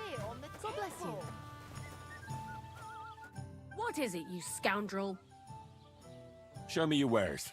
beer on the God bless you. table. What is it, you scoundrel? Show me your wares.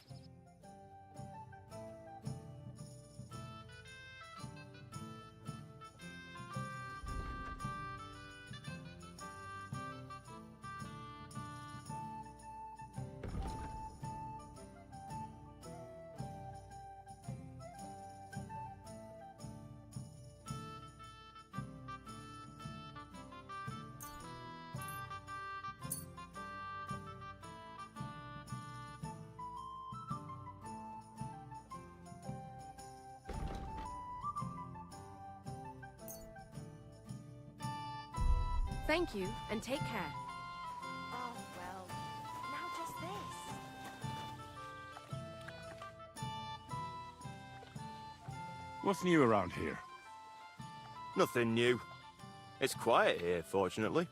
Thank you, and take care. Oh, well, now just this. What's new around here? Nothing new. It's quiet here, fortunately.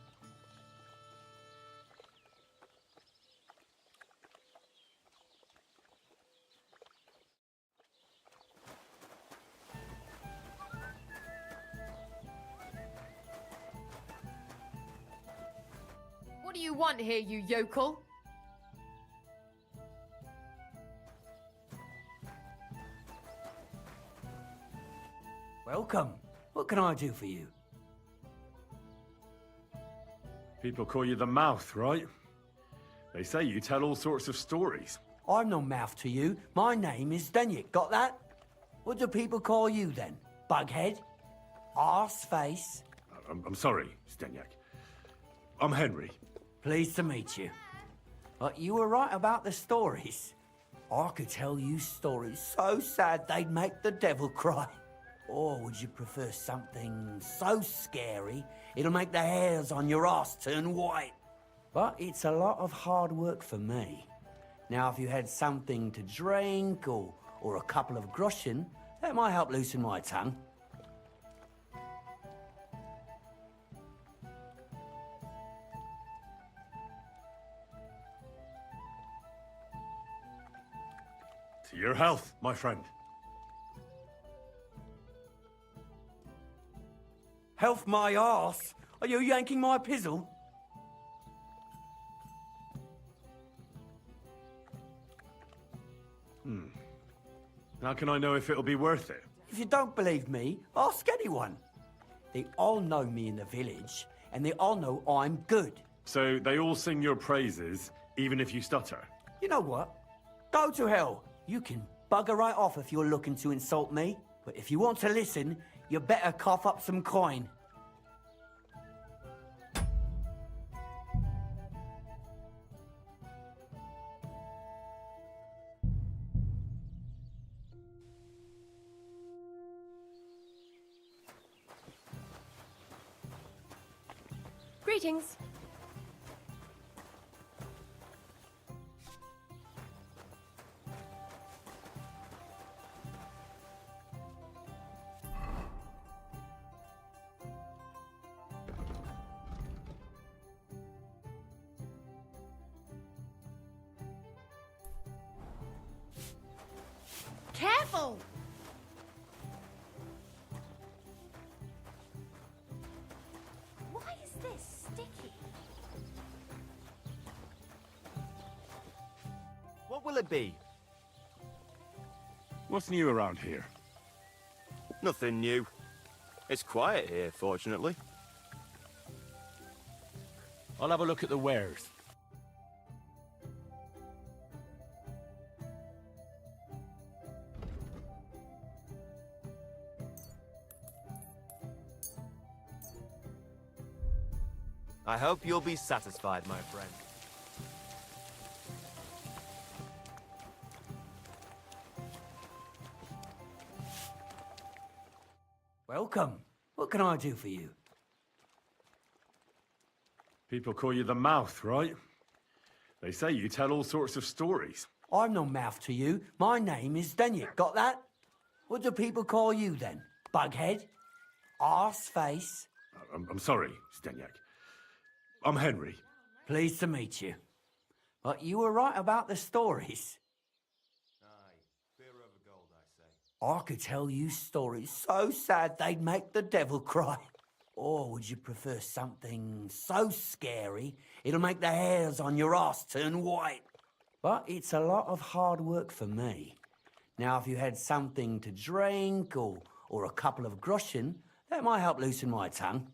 What do you want here, you yokel? Welcome. What can I do for you? People call you the Mouth, right? They say you tell all sorts of stories. I'm no mouth to you. My name is Denyek. Got that? What do people call you then? Bughead? Arse face? I'm sorry, Stenyak. I'm Henry. Pleased to meet you. But you were right about the stories. I could tell you stories so sad they'd make the devil cry. Or would you prefer something so scary it'll make the hairs on your ass turn white? But it's a lot of hard work for me. Now, if you had something to drink or a couple of groschen, that might help loosen my tongue. To your health, my friend. Health my arse? Are you yanking my pizzle? How can I know if it'll be worth it? If you don't believe me, ask anyone. They all know me in the village, and they all know I'm good. So they all sing your praises, even if you stutter? You know what? Go to hell. You can bugger right off if you're looking to insult me. But if you want to listen, you better cough up some coin. Greetings. Careful! Why is this sticky? What will it be? What's new around here? Nothing new. It's quiet here, fortunately. I'll have a look at the wares. I hope you'll be satisfied, my friend. Welcome. What can I do for you? People call you the Mouth, right? They say you tell all sorts of stories. I'm no mouth to you. My name is Denyek. Got that? What do people call you then? Bughead? Arse face? I'm sorry, Stenyak. I'm Henry. Pleased to meet you. But you were right about the stories. Aye, beer over gold, I say. I could tell you stories so sad they'd make the devil cry. Or would you prefer something so scary it'll make the hairs on your ass turn white? But it's a lot of hard work for me. Now, if you had something to drink or a couple of groschen, that might help loosen my tongue.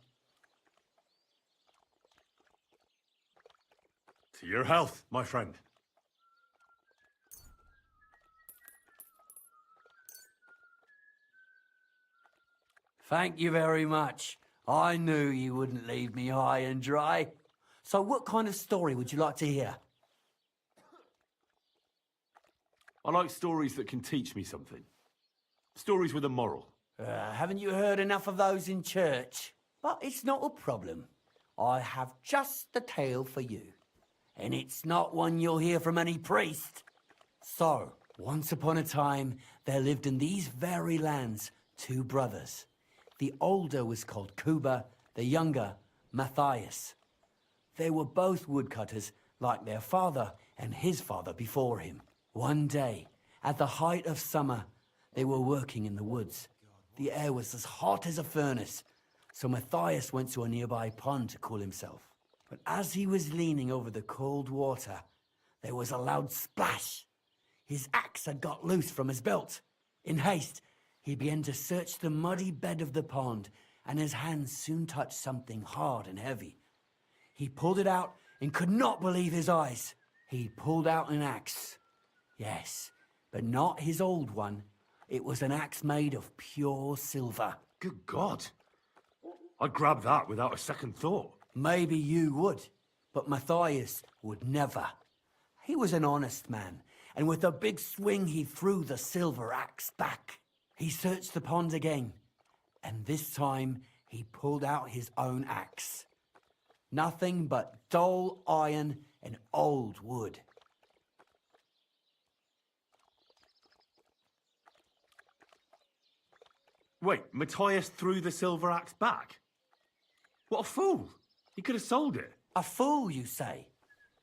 To your health, my friend. Thank you very much. I knew you wouldn't leave me high and dry. So what kind of story would you like to hear? I like stories that can teach me something. Stories with a moral. Haven't you heard enough of those in church? But it's not a problem. I have just the tale for you. And it's not one you'll hear from any priest. So, once upon a time, there lived in these very lands 2 brothers. The older was called Kuba, the younger, Matthias. They were both woodcutters, like their father and his father before him. One day, at the height of summer, they were working in the woods. The air was as hot as a furnace, so Matthias went to a nearby pond to cool himself. But as he was leaning over the cold water, there was a loud splash. His axe had got loose from his belt. In haste, he began to search the muddy bed of the pond, and his hands soon touched something hard and heavy. He pulled it out and could not believe his eyes. He pulled out an axe. Yes, but not his old one. It was an axe made of pure silver. Good God. I'd grab that without a second thought. Maybe you would, but Matthias would never. He was an honest man, and with a big swing he threw the silver axe back. He searched the pond again, and this time he pulled out his own axe. Nothing but dull iron and old wood. Wait, Matthias threw the silver axe back? What a fool! He could have sold it. A fool, you say?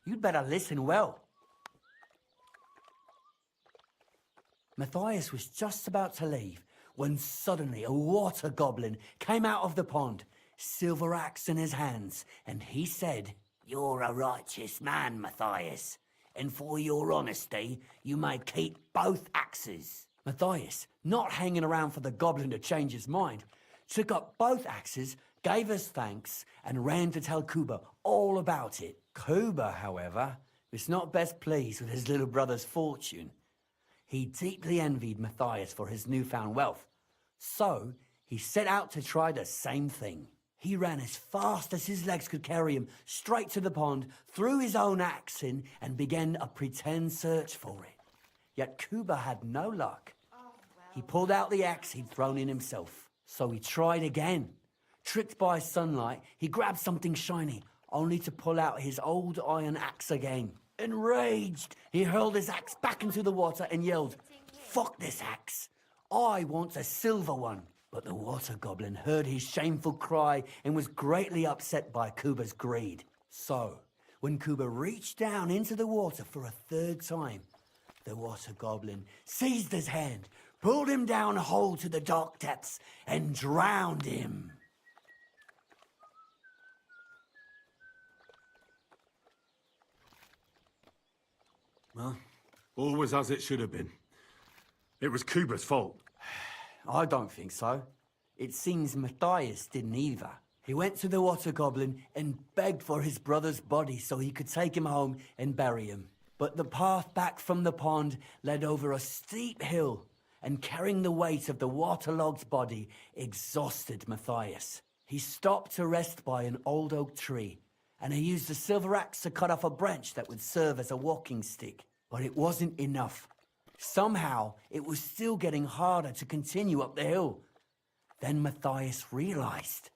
You'd better listen well. Matthias was just about to leave when suddenly a water goblin came out of the pond, silver axe in his hands, and he said, "You're a righteous man, Matthias, and for your honesty, you may keep both axes." Matthias, not hanging around for the goblin to change his mind, took up both axes, gave us thanks, and ran to tell Kuba all about it. Kuba, however, was not best pleased with his little brother's fortune. He deeply envied Matthias for his newfound wealth, so he set out to try the same thing. He ran as fast as his legs could carry him straight to the pond, threw his own axe in, and began a pretend search for it. Yet Kuba had no luck. He pulled out the axe he'd thrown in himself. So he tried again. Tricked by sunlight, he grabbed something shiny, only to pull out his old iron axe again. Enraged, he hurled his axe back into the water and yelled, "Fuck this axe! I want a silver one." But the water goblin heard his shameful cry and was greatly upset by Kuba's greed. So, when Kuba reached down into the water for a third time, the water goblin seized his hand, pulled him down a hole to the dark depths, and drowned him. Well, all was as it should have been. It was Kuba's fault. I don't think so. It seems Matthias didn't either. He went to the water goblin and begged for his brother's body so he could take him home and bury him. But the path back from the pond led over a steep hill, and carrying the weight of the waterlogged body exhausted Matthias. He stopped to rest by an old oak tree, and he used a silver axe to cut off a branch that would serve as a walking stick. But it wasn't enough. Somehow, it was still getting harder to continue up the hill. Then Matthias realized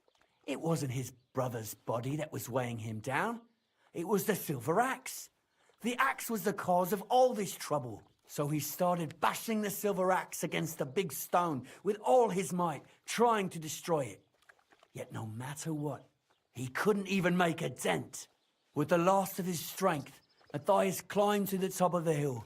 it wasn't his brother's body that was weighing him down. It was the silver axe. The axe was the cause of all this trouble. So he started bashing the silver axe against a big stone with all his might, trying to destroy it. Yet no matter what, he couldn't even make a dent. With the last of his strength, Matthias climbed to the top of the hill.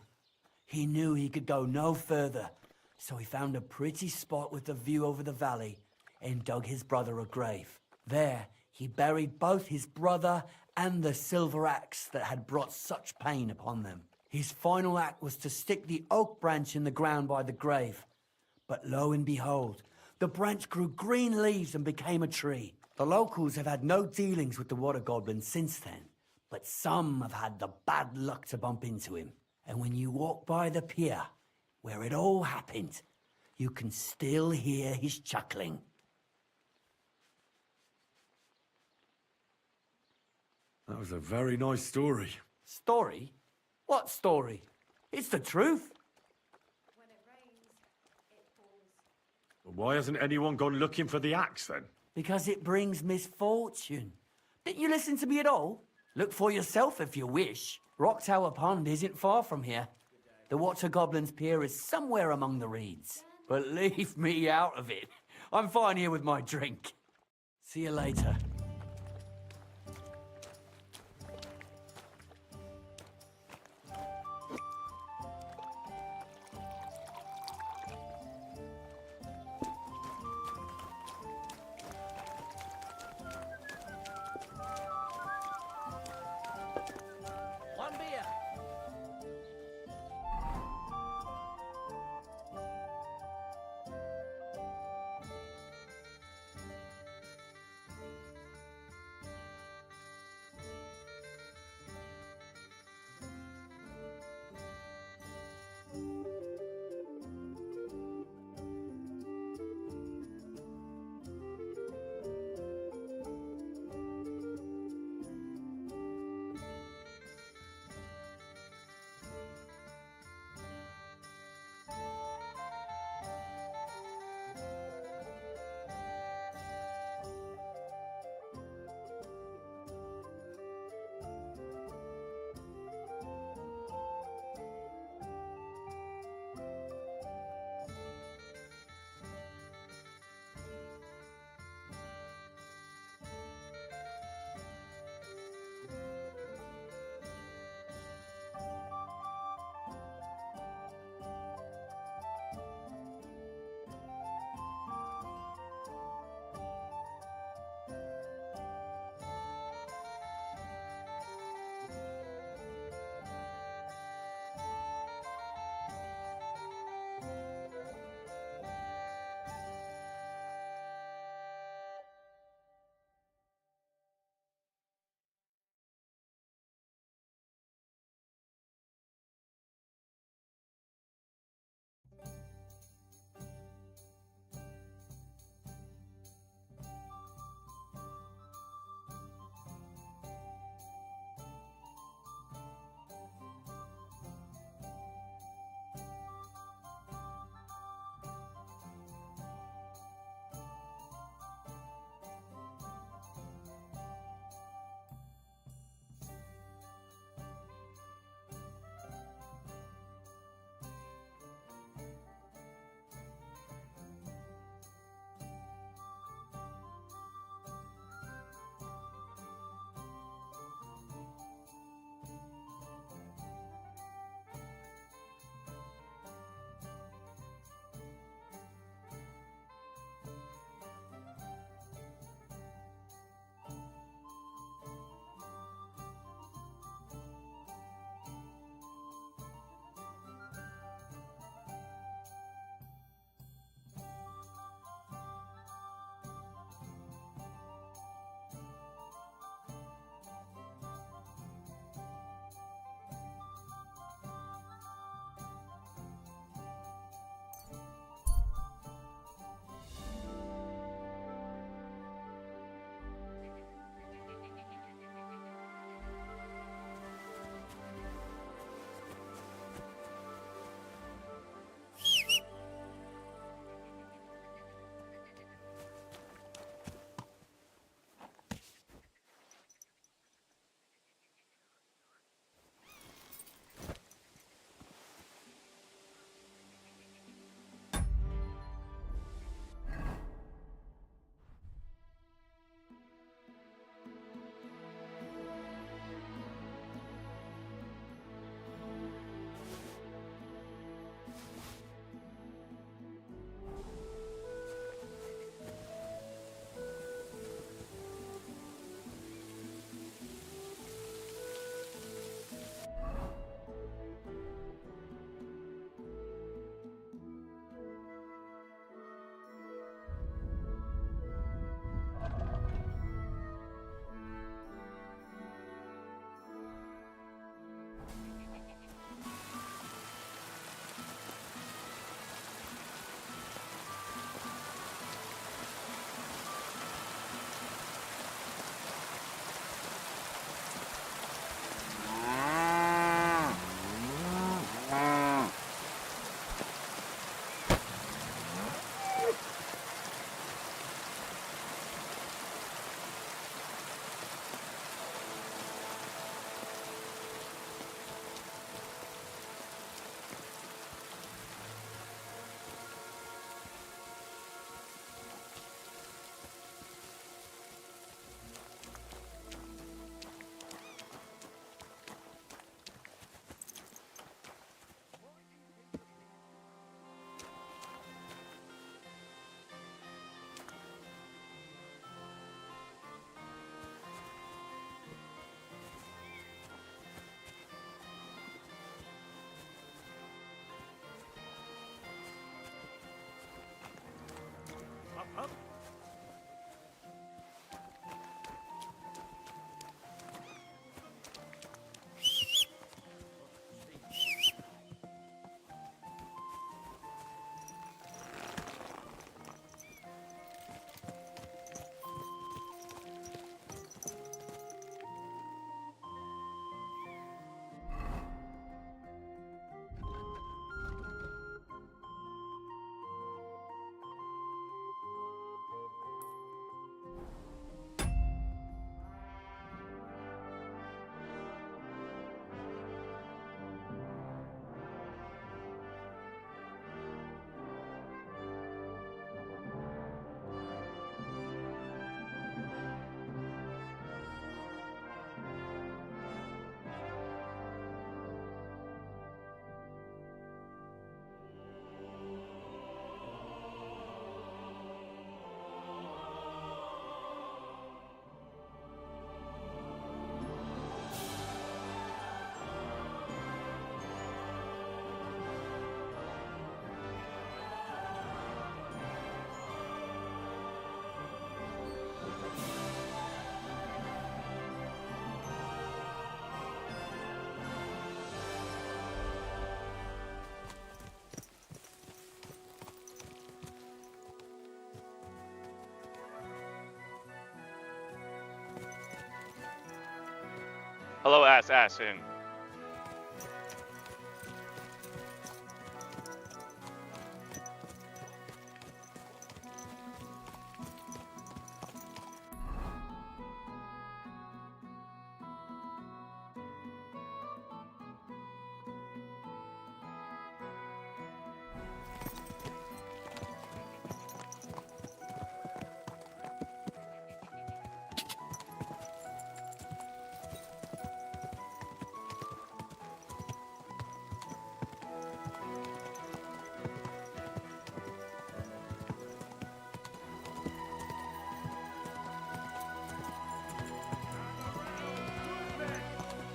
He knew he could go no further, so he found a pretty spot with a view over the valley and dug his brother a grave. There, he buried both his brother and the silver axe that had brought such pain upon them. His final act was to stick the oak branch in the ground by the grave. But lo and behold, the branch grew green leaves and became a tree. The locals have had no dealings with the water goblin since then, but some have had the bad luck to bump into him. And when you walk by the pier, where it all happened, you can still hear his chuckling. That was a very nice story. Story? What story? It's the truth. When it rains, it pours. But why hasn't anyone gone looking for the axe then? Because it brings misfortune. Didn't you listen to me at all? Look for yourself if you wish. Rock Tower Pond isn't far from here. The Water Goblin's Pier is somewhere among the reeds. But leave me out of it. I'm fine here with my drink. See you later. One beer. Hello, assassin.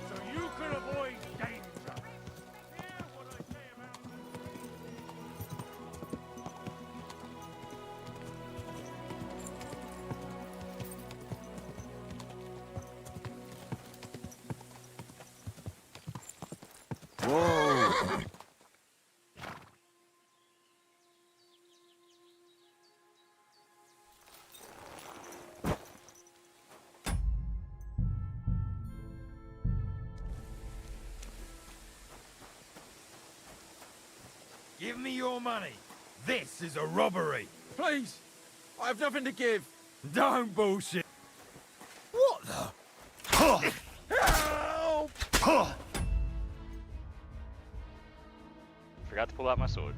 So you can avoid danger. Whoa! Give me your money. This is a robbery. Please, I have nothing to give. Don't bullshit. What the? Help! Forgot to pull out my sword.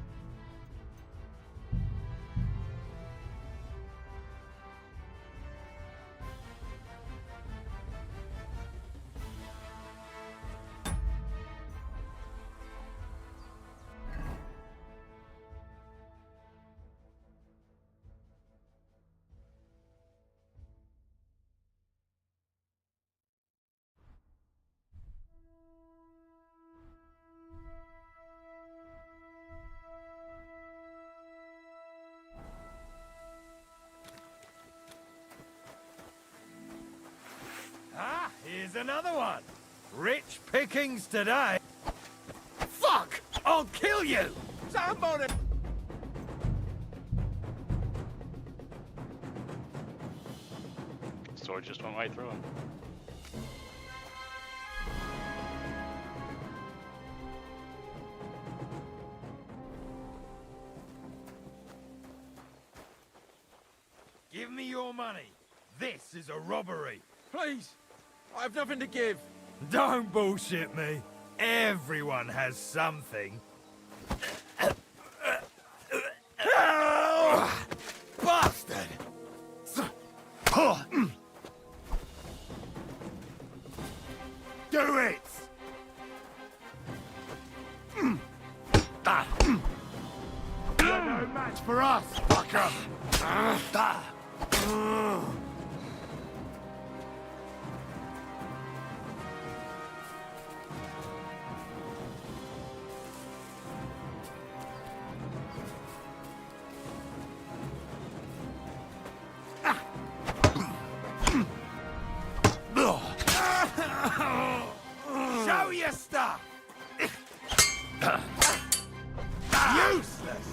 Ah, here's another one. Rich pickings today. Fuck! I'll kill you! Somebody! Sword just went right through him. Give me your money. This is a robbery. Please, I have nothing to give. Don't bullshit me. Everyone has something. Ow! Bastard! Do it! You're no match for us, fucker! Show your stuff! Useless!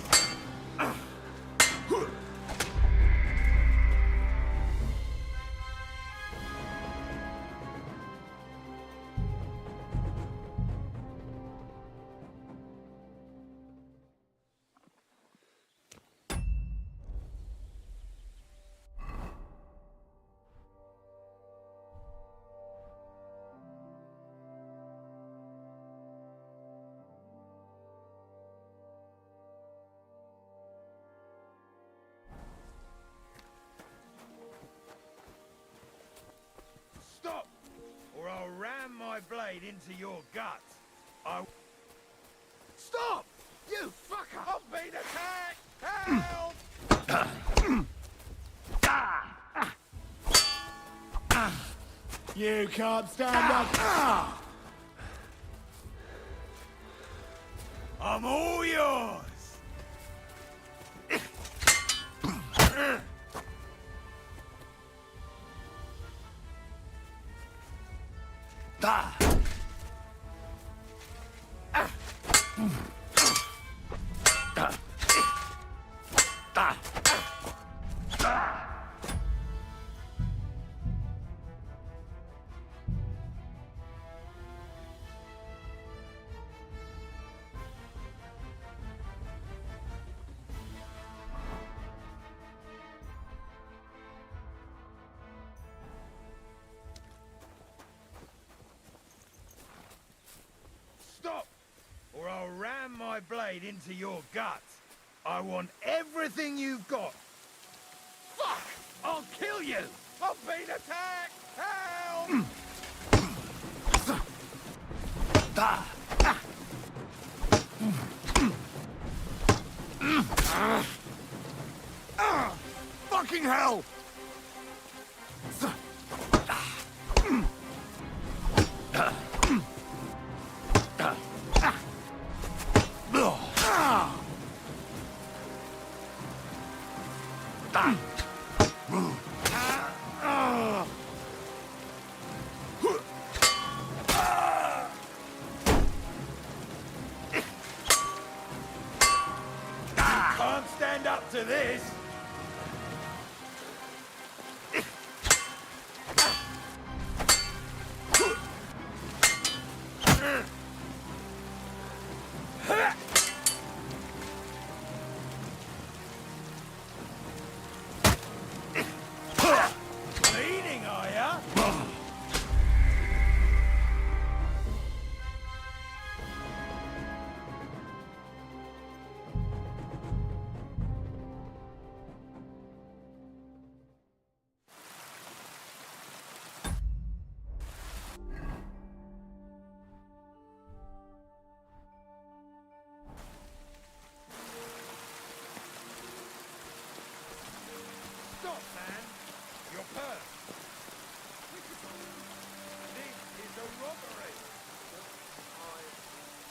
Stop! Or I'll ram my blade into your gut. Stop! You fucker! I'm being attacked! Help! You can't stand up! I'm all yours! blade into your guts. I want everything you've got. Fuck! I'll kill you! I'm being attacked! Help! Fucking hell! Can't stand up to this! Bleeding, are ya? Stop, man! Your purse! This is a robbery!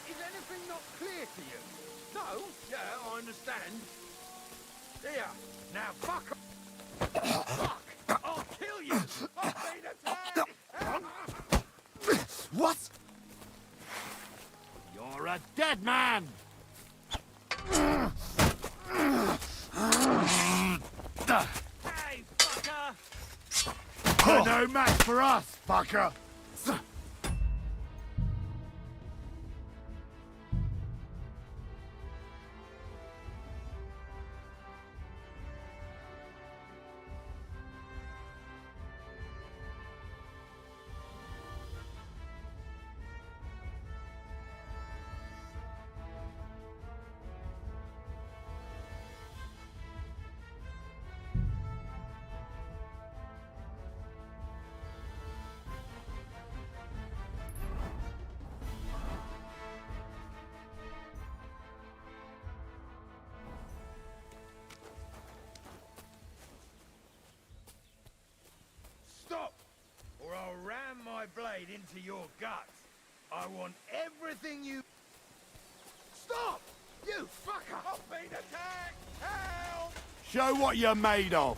Is anything not clear to you? No? Yeah, I understand. Here, now fuck off! Fuck! I'll kill you! I've been attacked! What? You're a dead man! Hey, fucker! You're no match for us, fucker! Stop! Or I'll ram my blade into your guts. I want everything you... Stop! You fucker! I've been attacked! Help! Show what you're made of!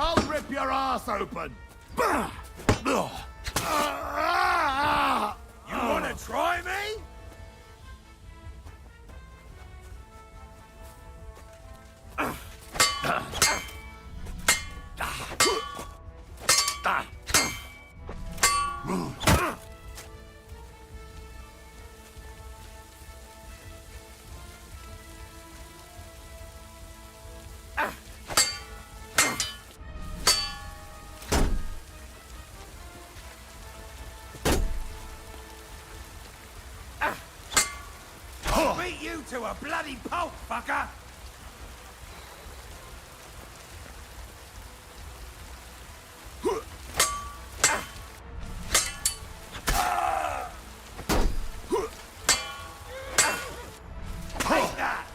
I'll rip your ass open! You wanna try me? I'll beat you to a bloody pulp, fucker! Take that!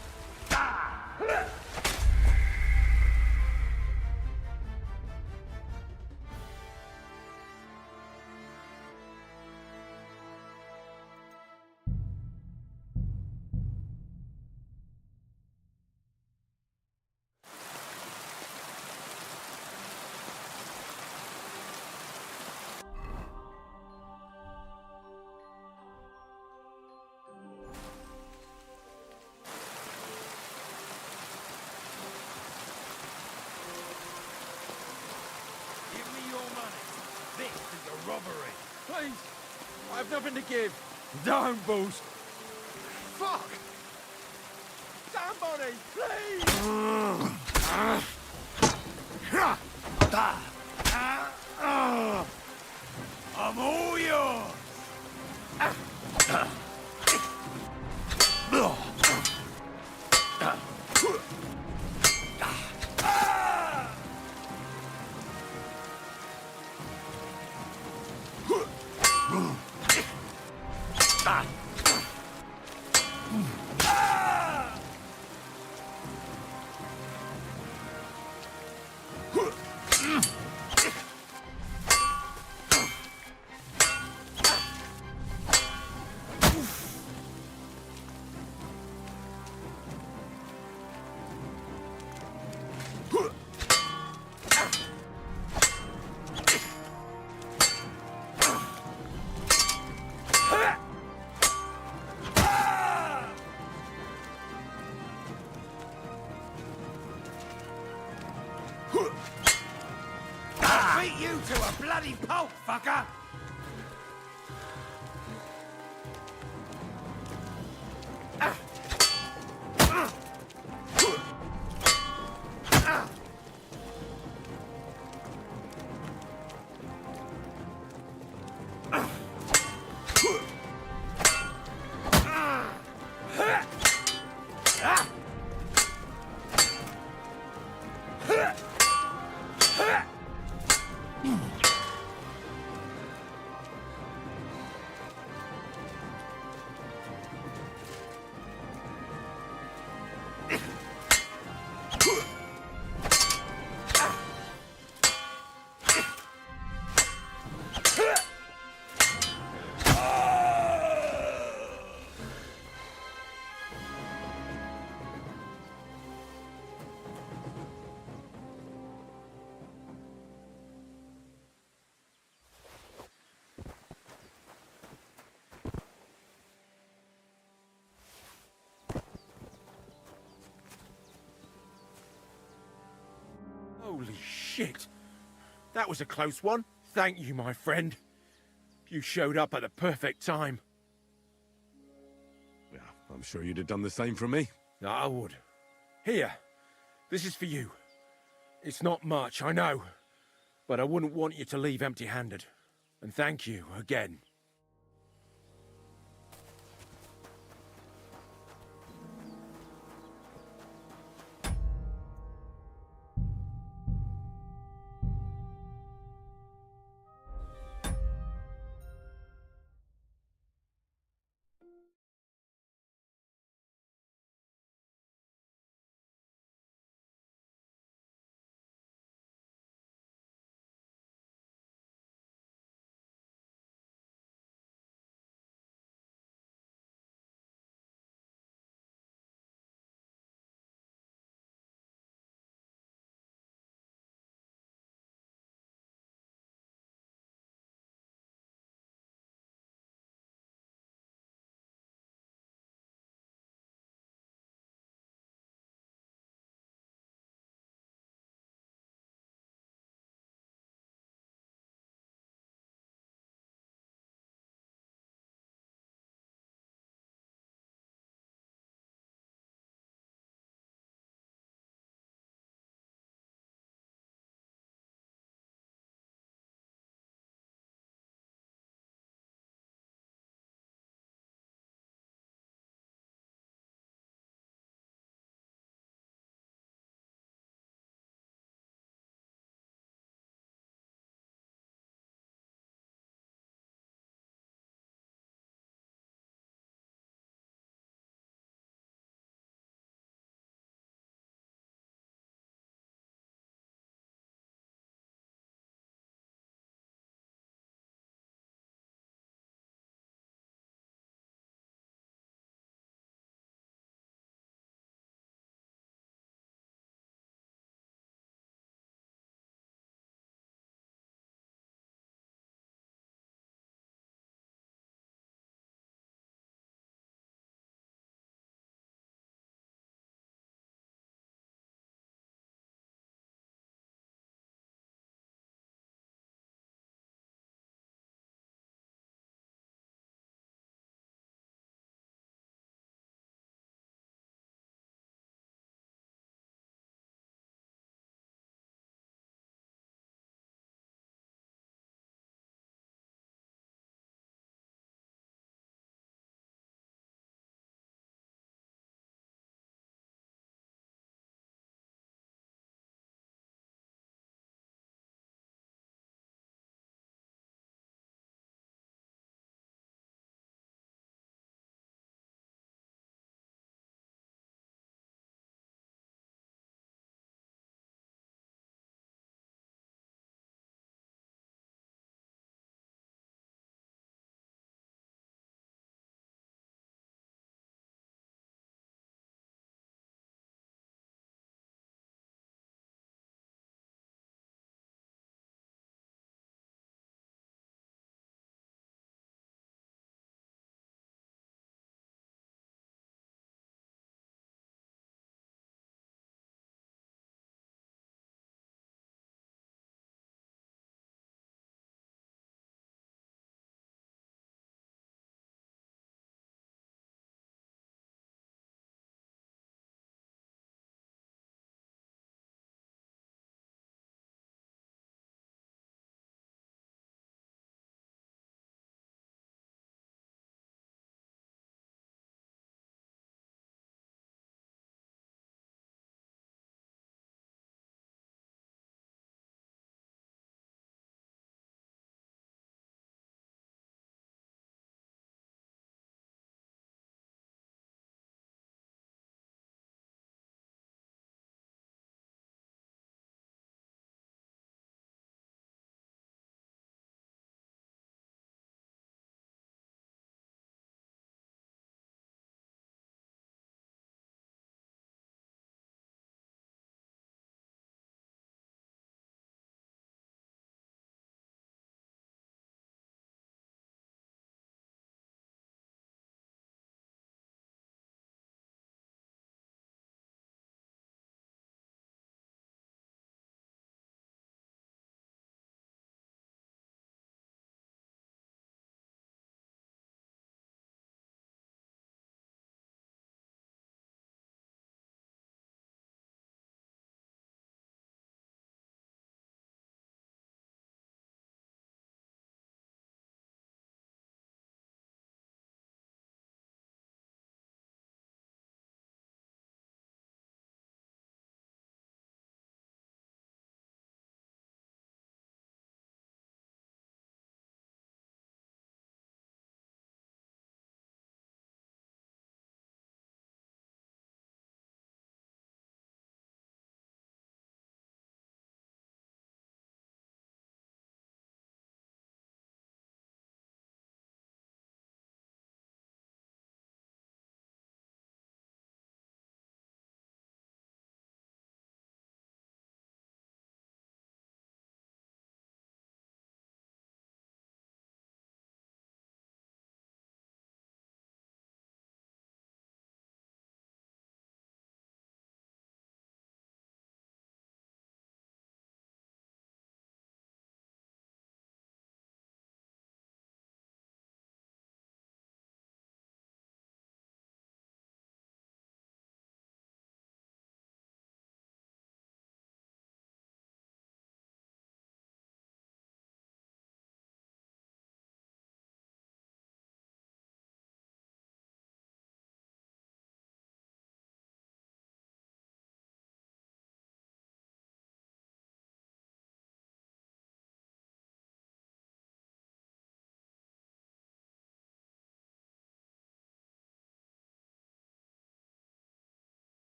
Please! I have nothing to give. Don't, Bulls. Fuck! Somebody, please! I'm all yours! I'll beat you to a bloody pulp, fucker! Holy shit! That was a close one. Thank you, my friend. You showed up at the perfect time. Yeah, I'm sure you'd have done the same for me. I would. Here, this is for you. It's not much, I know, but I wouldn't want you to leave empty-handed. And thank you again.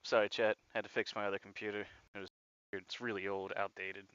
Sorry, chat. Had to fix my other computer. It's really old, outdated.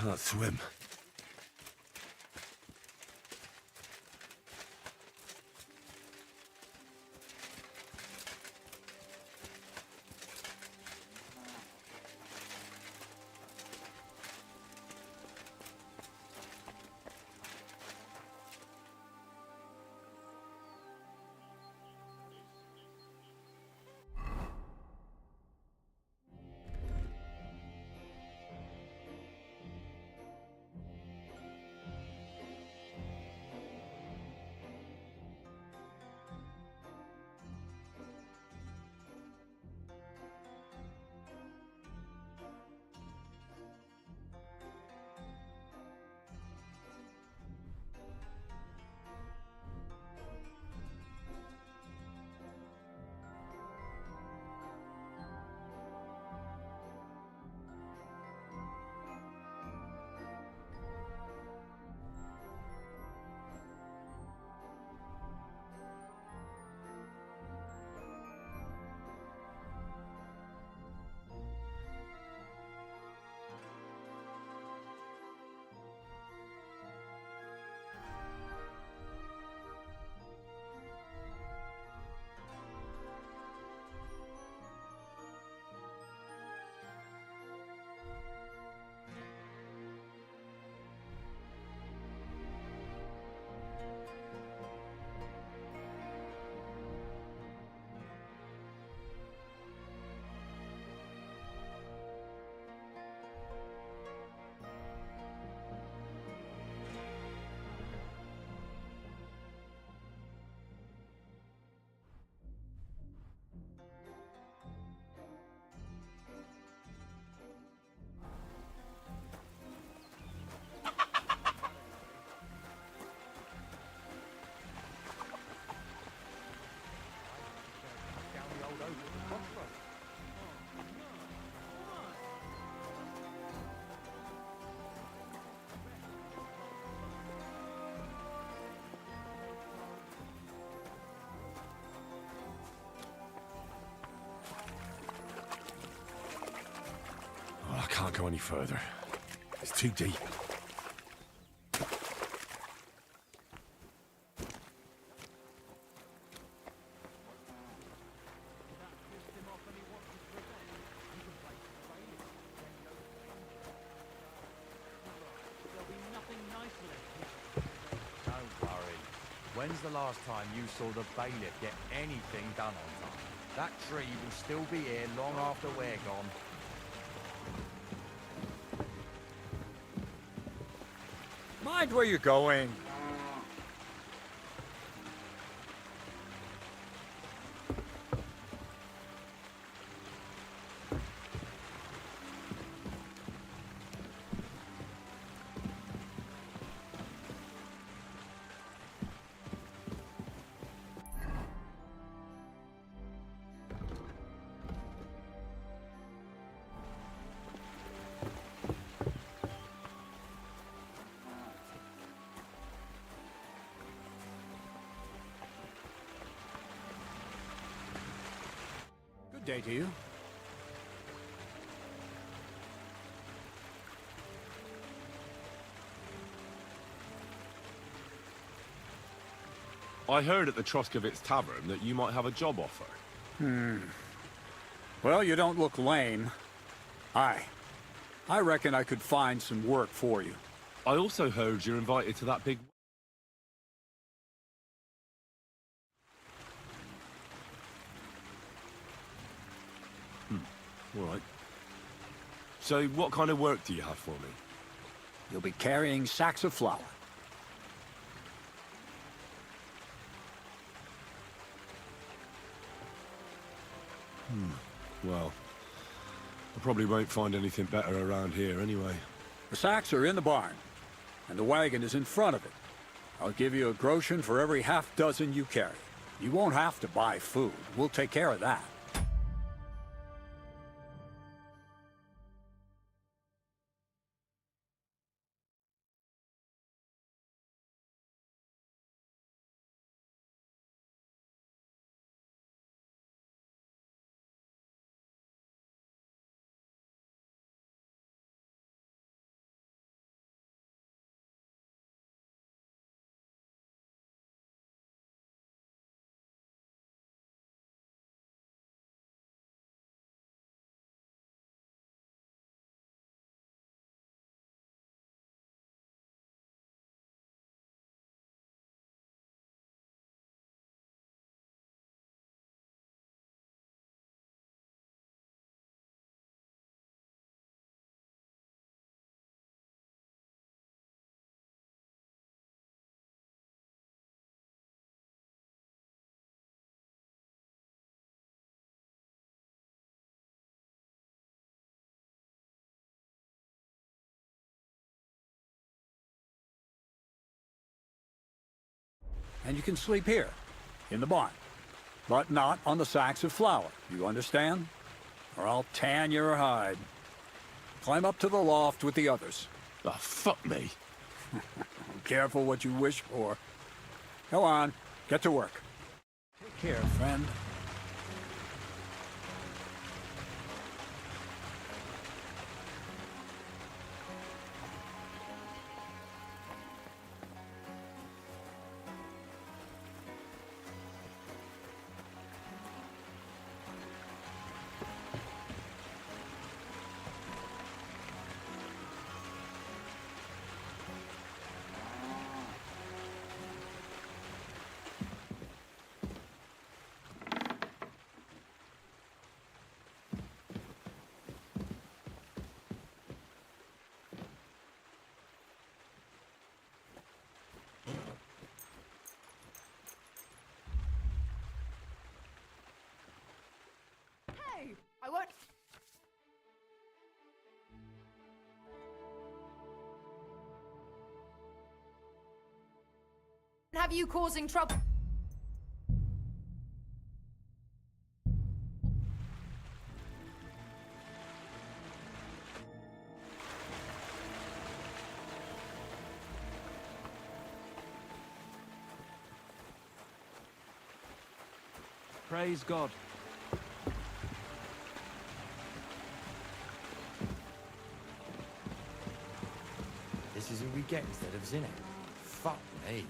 can't swim. I can't go any further. It's too deep. Don't worry. When's the last time you saw the bailiff get anything done on time? That tree will still be here long after we're gone. Mind where you're going. Good day to you. I heard at the Troskovitz Tavern that you might have a job offer. Well, you don't look lame. I reckon I could find some work for you. I also heard you're invited to that big... All right. So what kind of work do you have for me? You'll be carrying sacks of flour. Well, I probably won't find anything better around here anyway. The sacks are in the barn, and the wagon is in front of it. I'll give you a groschen for every half dozen you carry. You won't have to buy food. We'll take care of that. and you can sleep here, in the barn. But not on the sacks of flour, you understand? Or I'll tan your hide. Climb up to the loft with the others. Oh, fuck me. Careful what you wish for. Go on, get to work. Take care, friend. Hey, I won't. Have you causing trouble? Praise God. This is who we get instead of Zinni. Fuck me.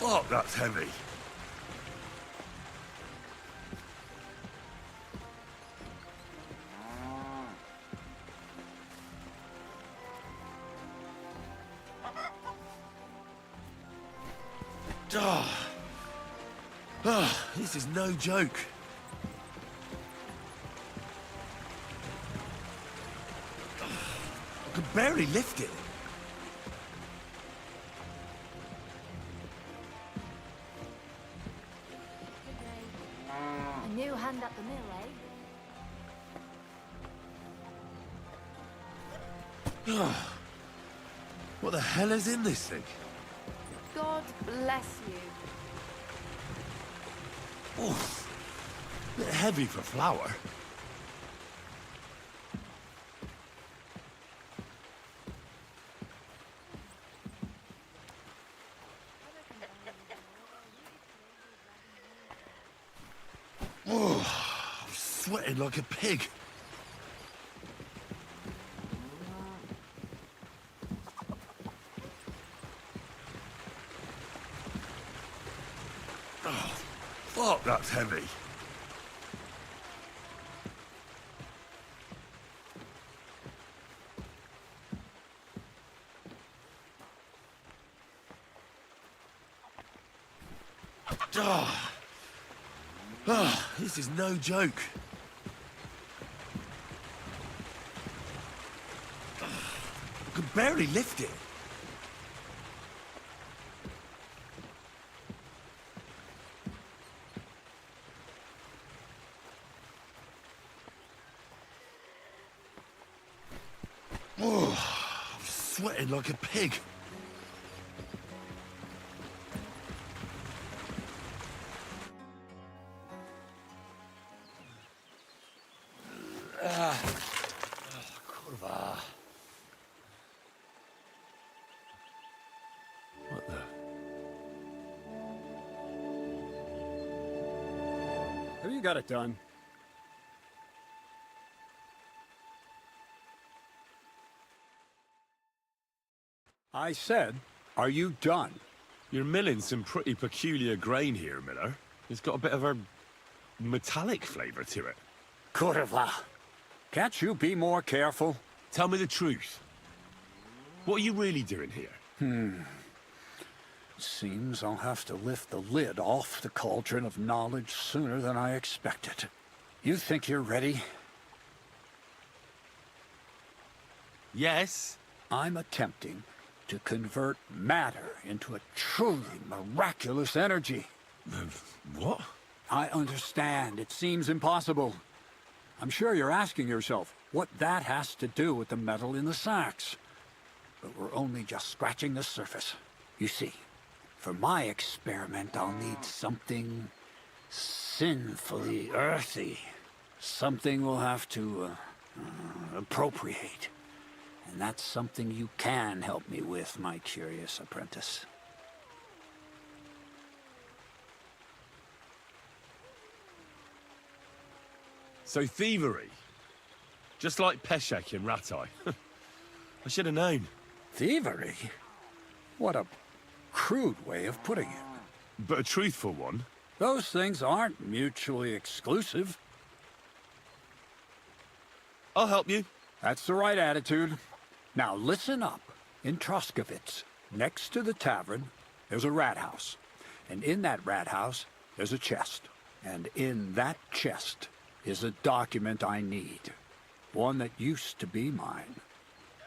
Fuck, that's heavy. This is no joke. I could barely lift it. A new hand at the mill, eh? What the hell is in this thing? God bless you. Oof. Bit heavy for flour. Oh, I'm sweating like a pig. Oh, fuck, that's heavy. This is no joke. I could barely lift it. Oh, I'm sweating like a pig. What the? Have you got it done? I said, are you done? You're milling some pretty peculiar grain here, Miller. It's got a bit of a metallic flavour to it. Kurva. Can't you be more careful? Tell me the truth. What are you really doing here? Seems I'll have to lift the lid off the cauldron of knowledge sooner than I expected. You think you're ready? Yes. I'm attempting to convert matter into a truly miraculous energy. What? I understand. It seems impossible. I'm sure you're asking yourself what that has to do with the metal in the sacks. But we're only just scratching the surface. You see, for my experiment, I'll need something sinfully earthy. Something we'll have to appropriate. And that's something you can help me with, my curious apprentice. So thievery. Just like Peshek in Ratai. I should have known. Thievery? What a crude way of putting it. But a truthful one. Those things aren't mutually exclusive. I'll help you. That's the right attitude. Now listen up. In Troskovitz, next to the tavern, there's a rat house. And in that rat house, there's a chest. And in that chest is a document I need. One that used to be mine.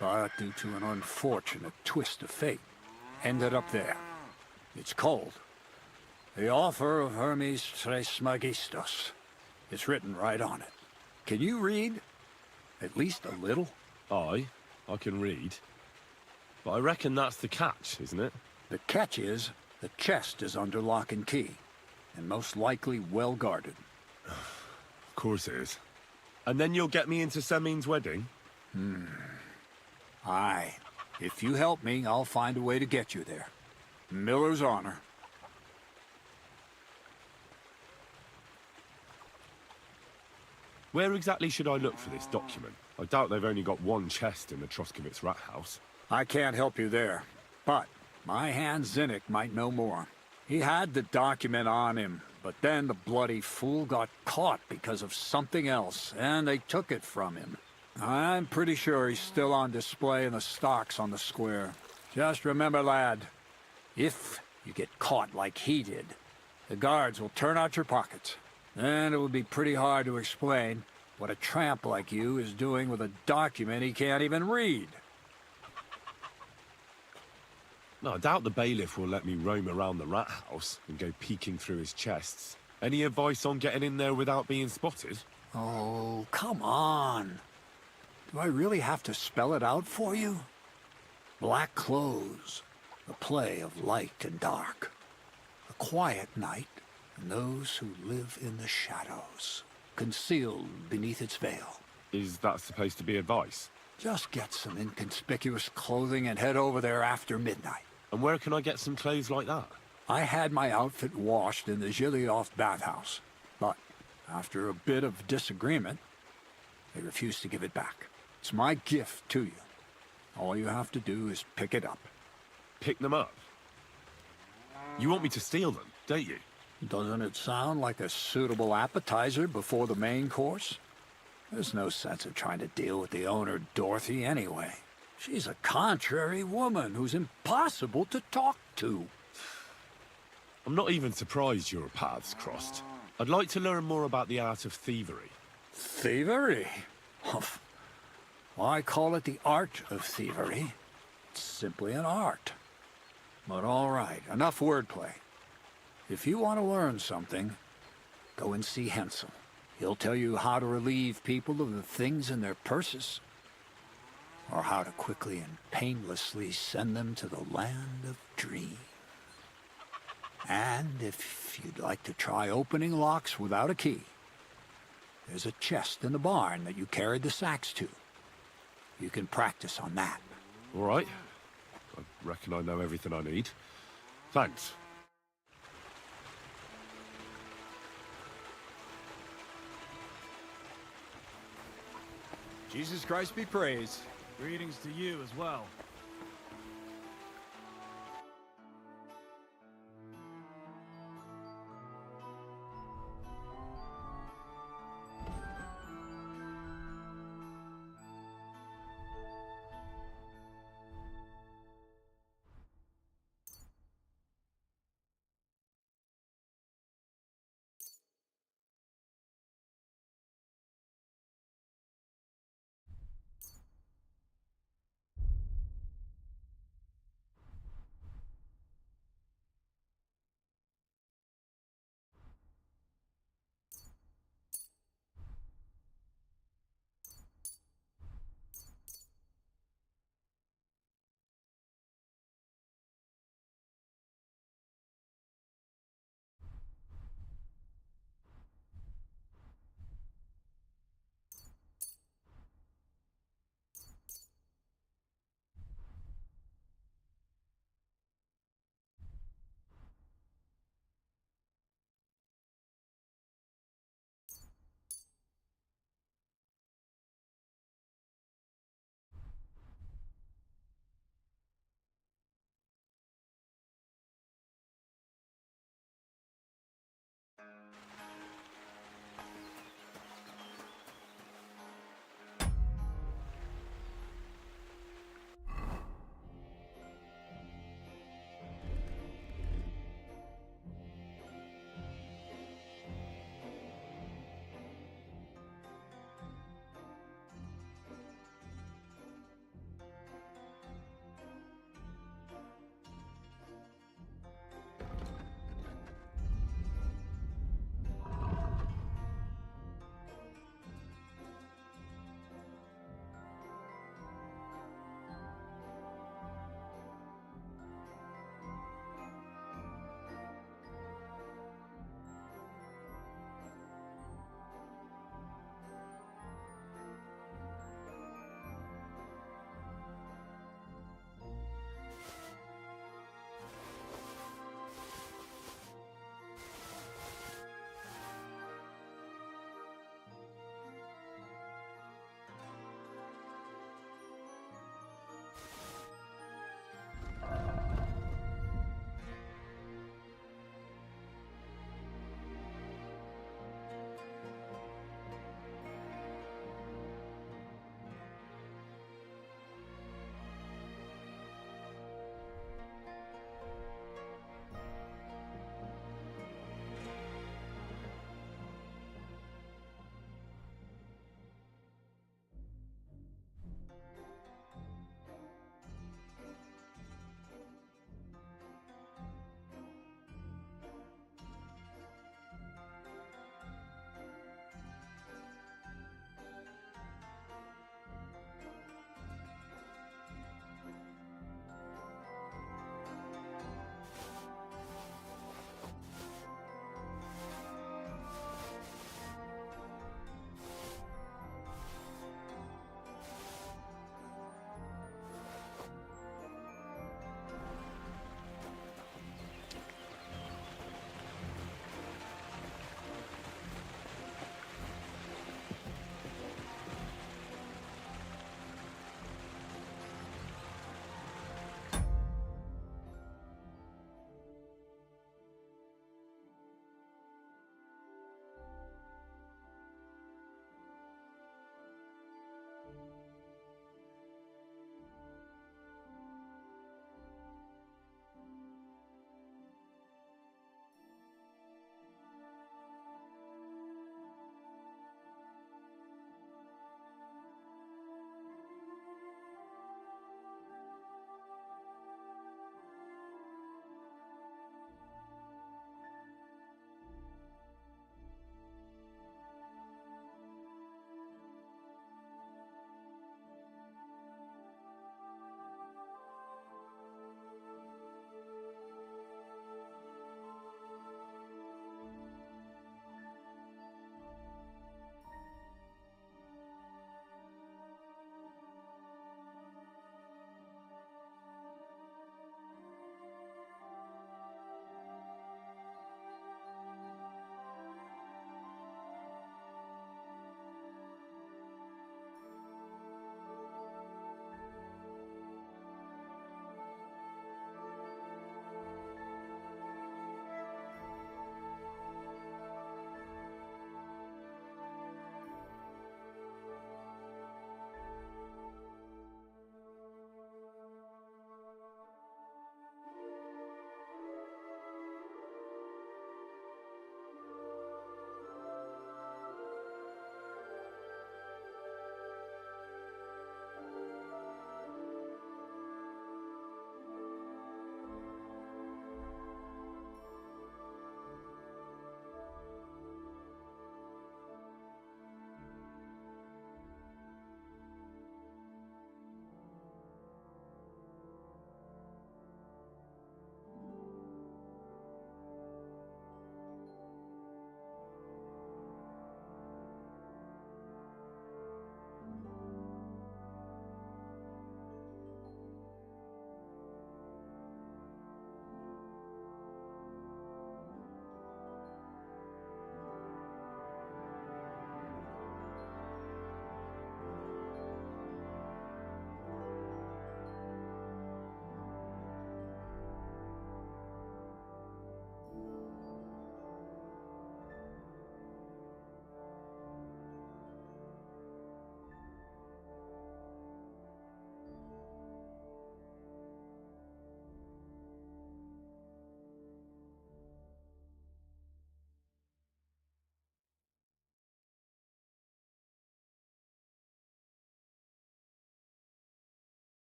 But due to an unfortunate twist of fate, ended up there. It's called The Offer of Hermes Trismegistos. It's written right on it. Can you read? At least a little? I can read. But I reckon that's the catch, isn't it? The catch is, the chest is under lock and key, and most likely well guarded. Of course it is. And then you'll get me into Semin's wedding? Aye. If you help me, I'll find a way to get you there. Miller's honor. Where exactly should I look for this document? I doubt they've only got one chest in the Troskovitz rat house. I can't help you there, but my hand Zinnik might know more. He had the document on him, but then the bloody fool got caught because of something else, and they took it from him. I'm pretty sure he's still on display in the stocks on the square. Just remember, lad, if you get caught like he did, the guards will turn out your pockets. And it would be pretty hard to explain what a tramp like you is doing with a document he can't even read. No, I doubt the bailiff will let me roam around the rat house and go peeking through his chests. Any advice on getting in there without being spotted? Oh, come on. Do I really have to spell it out for you? Black clothes, the play of light and dark. A quiet night, and those who live in the shadows, concealed beneath its veil. Is that supposed to be advice? Just get some inconspicuous clothing and head over there after midnight. And where can I get some clothes like that? I had my outfit washed in the Gilioff bathhouse, but after a bit of disagreement, they refused to give it back. It's my gift to you. All you have to do is pick it up. Pick them up? You want me to steal them, don't you? Doesn't it sound like a suitable appetizer before the main course? There's no sense of trying to deal with the owner, Dorothy, anyway. She's a contrary woman who's impossible to talk to. I'm not even surprised your paths crossed. I'd like to learn more about the art of thievery. Thievery? Humph. Why call it the art of thievery? It's simply an art. But all right, enough wordplay. If you want to learn something, go and see Hensel. He'll tell you how to relieve people of the things in their purses, or how to quickly and painlessly send them to the land of dreams. And if you'd like to try opening locks without a key, there's a chest in the barn that you carried the sacks to. You can practice on that. All right. I reckon I know everything I need. Thanks. Jesus Christ be praised. Greetings to you as well.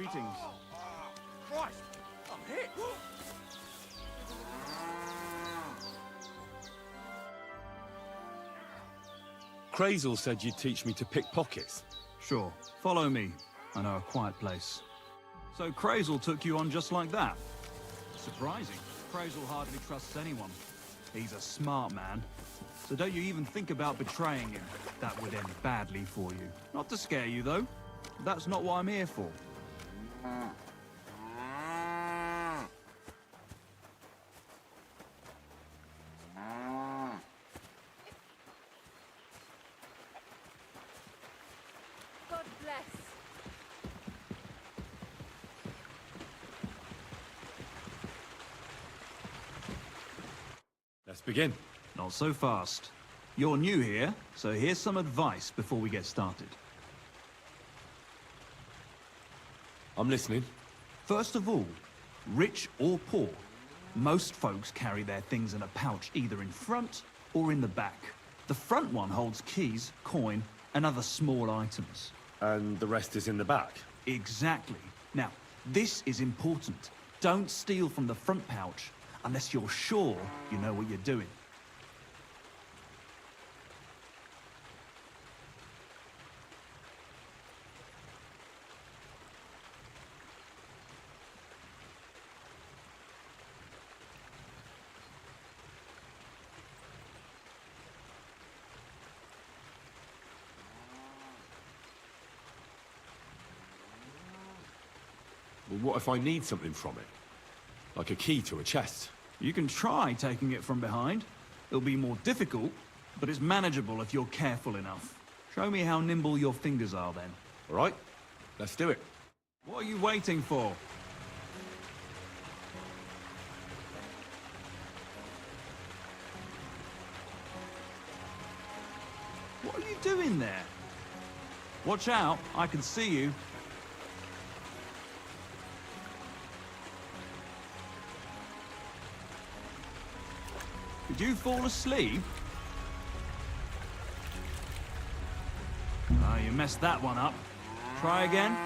Greetings. Christ! I'm hit! Crazel said you'd teach me to pick pockets. Sure. Follow me. I know a quiet place. So Crazel took you on just like that? Surprising. Crazel hardly trusts anyone. He's a smart man. So don't you even think about betraying him. That would end badly for you. Not to scare you, though. That's not what I'm here for. God bless. Let's begin. Not so fast. You're new here, so here's some advice before we get started. I'm listening. First of all, rich or poor, most folks carry their things in a pouch either in front or in the back. The front one holds keys, coin, and other small items. And the rest is in the back. Exactly. Now, this is important. Don't steal from the front pouch unless you're sure you know what you're doing. Well, what if I need something from it? Like a key to a chest? You can try taking it from behind. It'll be more difficult, but it's manageable if you're careful enough. Show me how nimble your fingers are then. All right, let's do it. What are you waiting for? What are you doing there? Watch out, I can see you. Did you fall asleep? Ah, you messed that one up. Try again.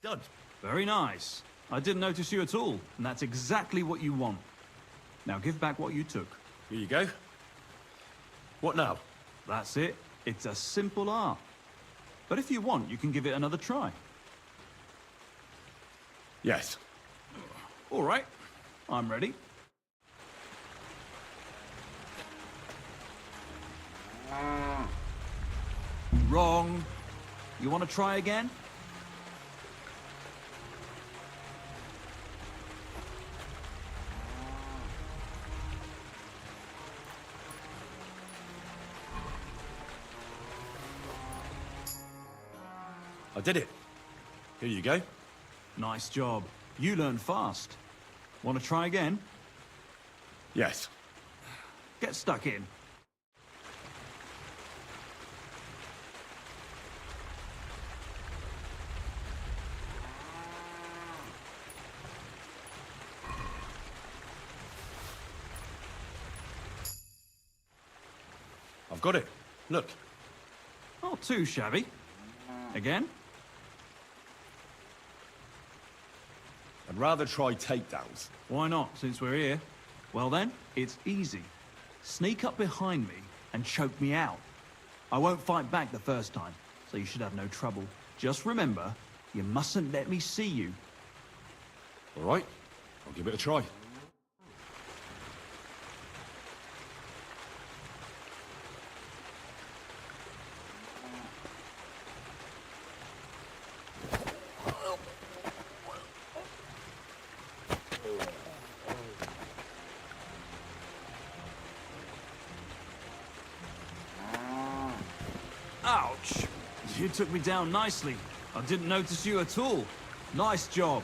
Done. Very nice. I didn't notice you at all, and that's exactly what you want. Now give back what you took. Here you go. What now? That's it. It's a simple art. But if you want, you can give it another try. Yes. All right, I'm ready. Wrong. You want to try again? I did it. Here you go. Nice job. You learn fast. Want to try again? Yes. Get stuck in. I've got it. Look. Not too shabby. Again? I'd rather try takedowns. Why not, since we're here? Well then, it's easy. Sneak up behind me and choke me out. I won't fight back the first time, so you should have no trouble. Just remember, you mustn't let me see you. All right. I'll give it a try. Ouch! You took me down nicely. I didn't notice you at all. Nice job.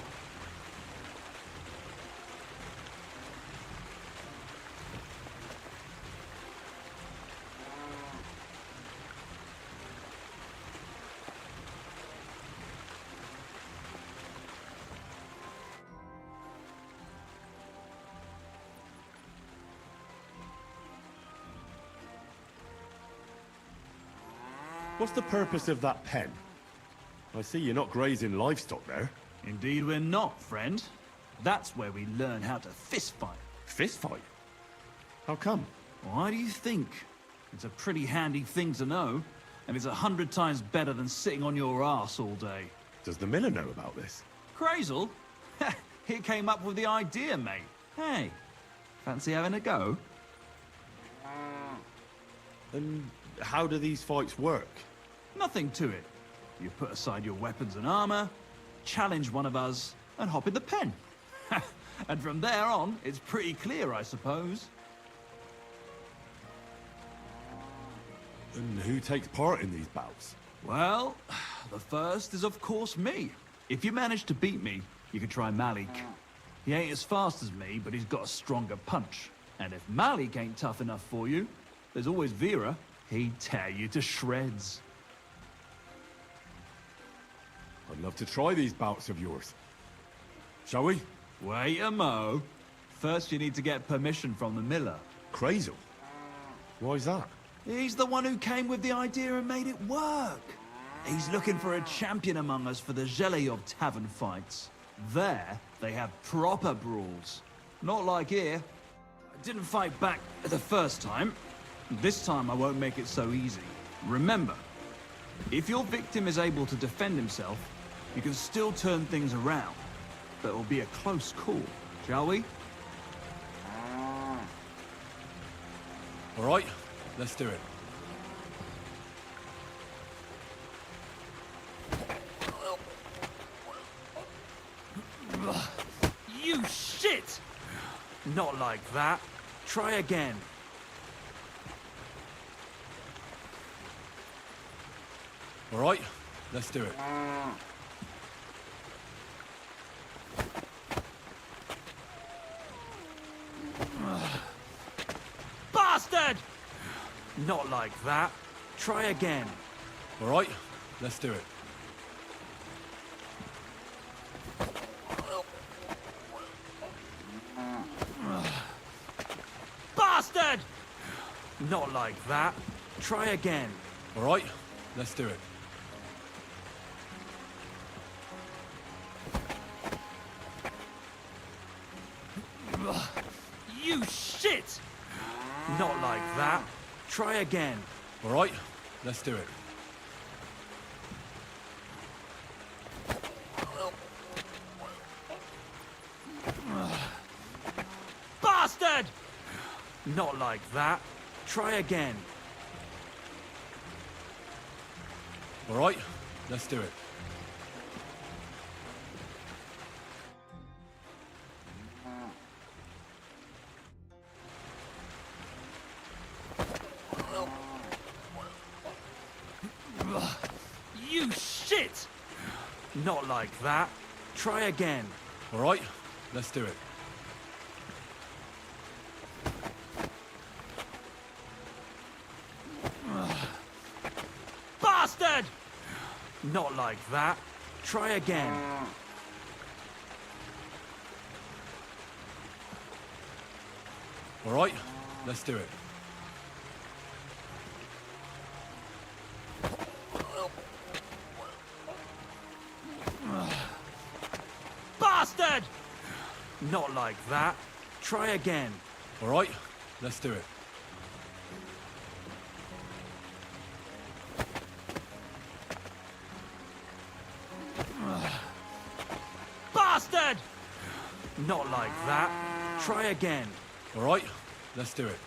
What's the purpose of that pen? I see you're not grazing livestock there. Indeed we're not, friend. That's where we learn how to fist fight. Fist fight? How come? Why do you think? It's a pretty handy thing to know, and it's 100 times better than sitting on your ass all day. Does the miller know about this? Crazel? He came up with the idea, mate. Hey, fancy having a go? And how do these fights work? Nothing to it. You put aside your weapons and armor, challenge one of us, and hop in the pen. And from there on, it's pretty clear, I suppose. And who takes part in these bouts? Well, the first is of course me. If you manage to beat me, you can try Malik. He ain't as fast as me, but he's got a stronger punch. And if Malik ain't tough enough for you, there's always Vera. He'd tear you to shreds. I'd love to try these bouts of yours. Shall we? Wait a mo. First you need to get permission from the miller. Crazel? Why's that? He's the one who came with the idea and made it work. He's looking for a champion among us for the Zheleyov tavern fights. There, they have proper brawls. Not like here. I didn't fight back the first time. This time I won't make it so easy. Remember, if your victim is able to defend himself, you can still turn things around. But it'll be a close call, shall we? All right, let's do it. You shit! Not like that. Try again. All right, let's do it. Bastard! Not like that. Try again. All right, let's do it. Bastard! Not like that. Try again. All right, let's do it. You shit! Not like that. Try again. All right, let's do it. Bastard! Not like that. Try again. All right, let's do it. You shit! Not like that. Try again. All right, let's do it. Bastard! Not like that. Try again. All right, let's do it. Bastard! Not like that. Try again. All right, let's do it. Bastard! Not like that. Try again. All right, let's do it.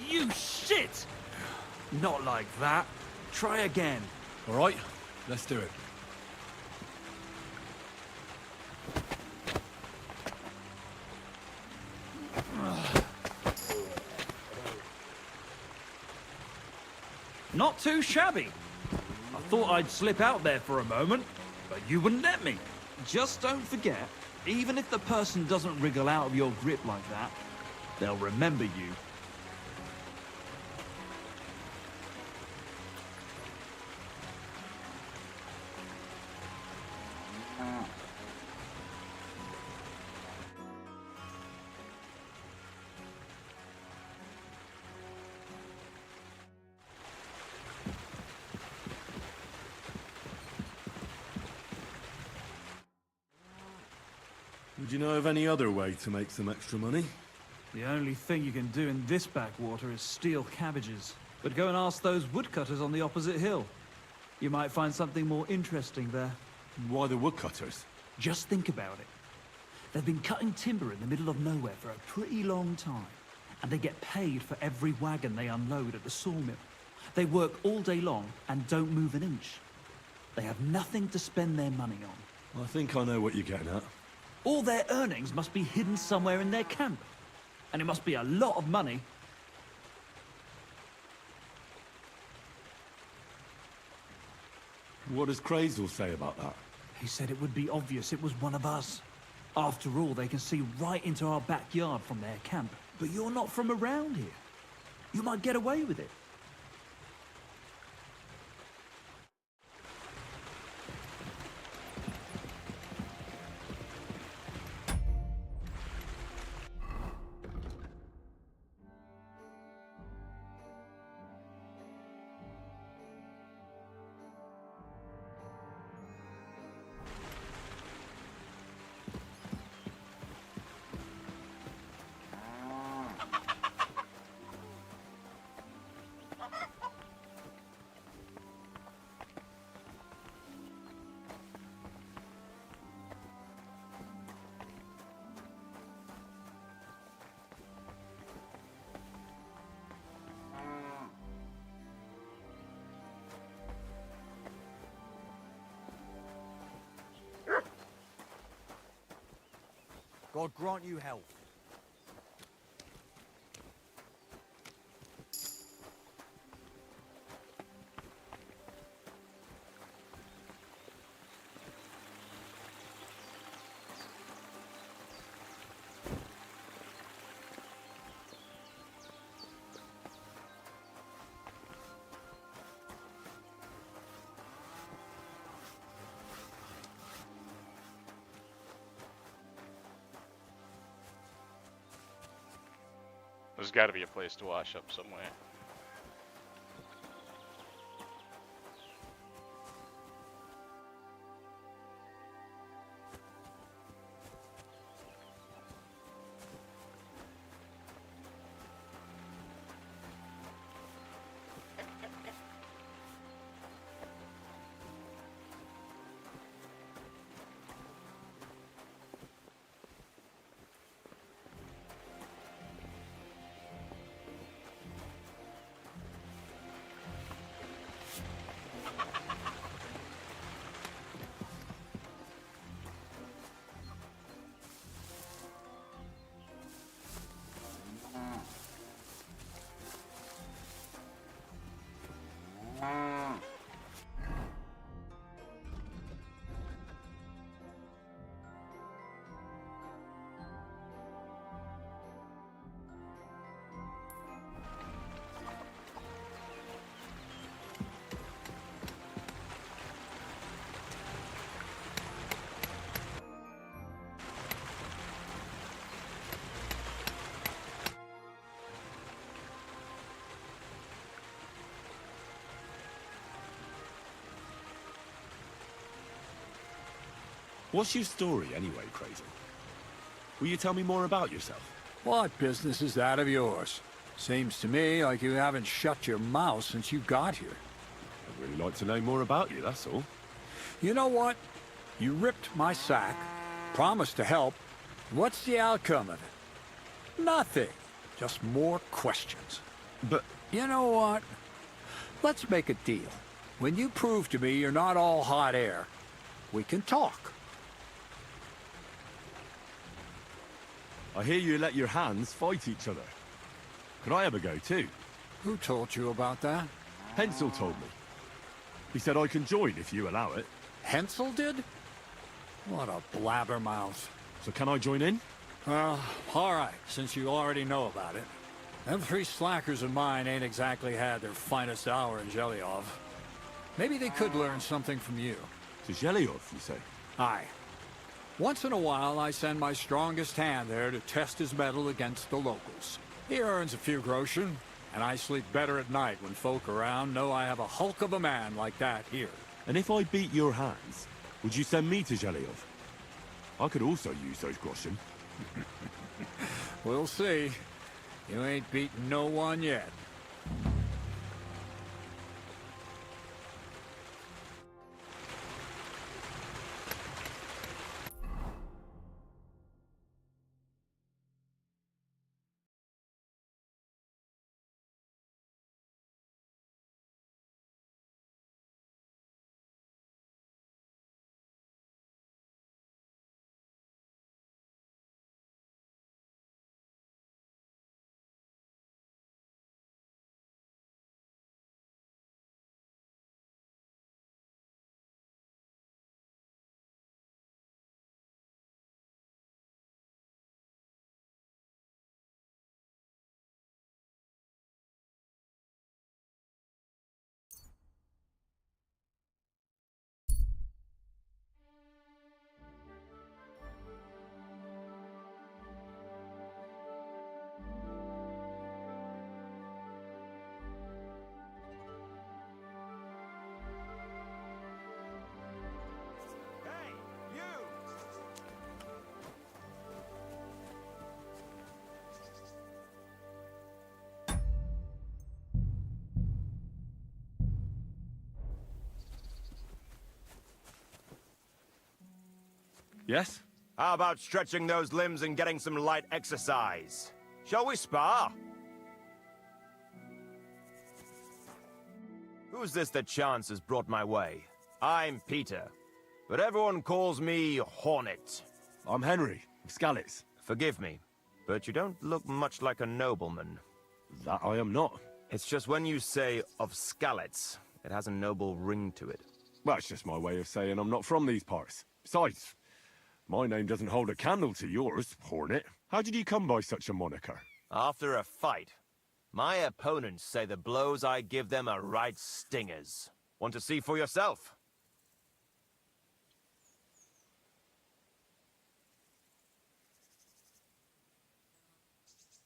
You shit! Not like that. Try again. All right, let's do it. Not too shabby. I thought I'd slip out there for a moment, but you wouldn't let me. Just don't forget, even if the person doesn't wriggle out of your grip like that, they'll remember you. Would you know of any other way to make some extra money? The only thing you can do in this backwater is steal cabbages. But go and ask those woodcutters on the opposite hill. You might find something more interesting there. Why the woodcutters? Just think about it. They've been cutting timber in the middle of nowhere for a pretty long time. And they get paid for every wagon they unload at the sawmill. They work all day long and don't move an inch. They have nothing to spend their money on. I think I know what you're getting at. All their earnings must be hidden somewhere in their camp. And it must be a lot of money. What does Crazel say about that? He said it would be obvious it was one of us. After all, they can see right into our backyard from their camp. But you're not from around here. You might get away with it. God grant you health. There's got to be a place to wash up somewhere. What's your story anyway, Crazy? Will you tell me more about yourself? What business is that of yours? Seems to me like you haven't shut your mouth since you got here. I'd really like to know more about you, that's all. You know what? You ripped my sack, promised to help. What's the outcome of it? Nothing. Just more questions. But... You know what? Let's make a deal. When you prove to me you're not all hot air, we can talk. I hear you let your hands fight each other. Could I have a go too? Who told you about that? Hensel told me. He said I can join if you allow it. Hensel did? What a blabbermouth. So can I join in? Well, all right, since you already know about it. Them three slackers of mine ain't exactly had their finest hour in Zhelyov. Maybe they could learn something from you. To Zhelyov, you say? Aye. Once in a while, I send my strongest hand there to test his mettle against the locals. He earns a few groschen, and I sleep better at night when folk around know I have a hulk of a man like that here. And if I beat your hands, would you send me to Zhelyov? I could also use those groschen. We'll see. You ain't beaten no one yet. Hey, you! Yes? How about stretching those limbs and getting some light exercise? Shall we spar? Who's this that chance has brought my way? I'm Peter, but everyone calls me Hornet. I'm Henry, of Skalitz. Forgive me, but you don't look much like a nobleman. That I am not. It's just when you say of Skalitz, it has a noble ring to it. Well, it's just my way of saying I'm not from these parts. Besides, my name doesn't hold a candle to yours, Hornet. How did you come by such a moniker? After a fight, my opponents say the blows I give them are right stingers. Want to see for yourself?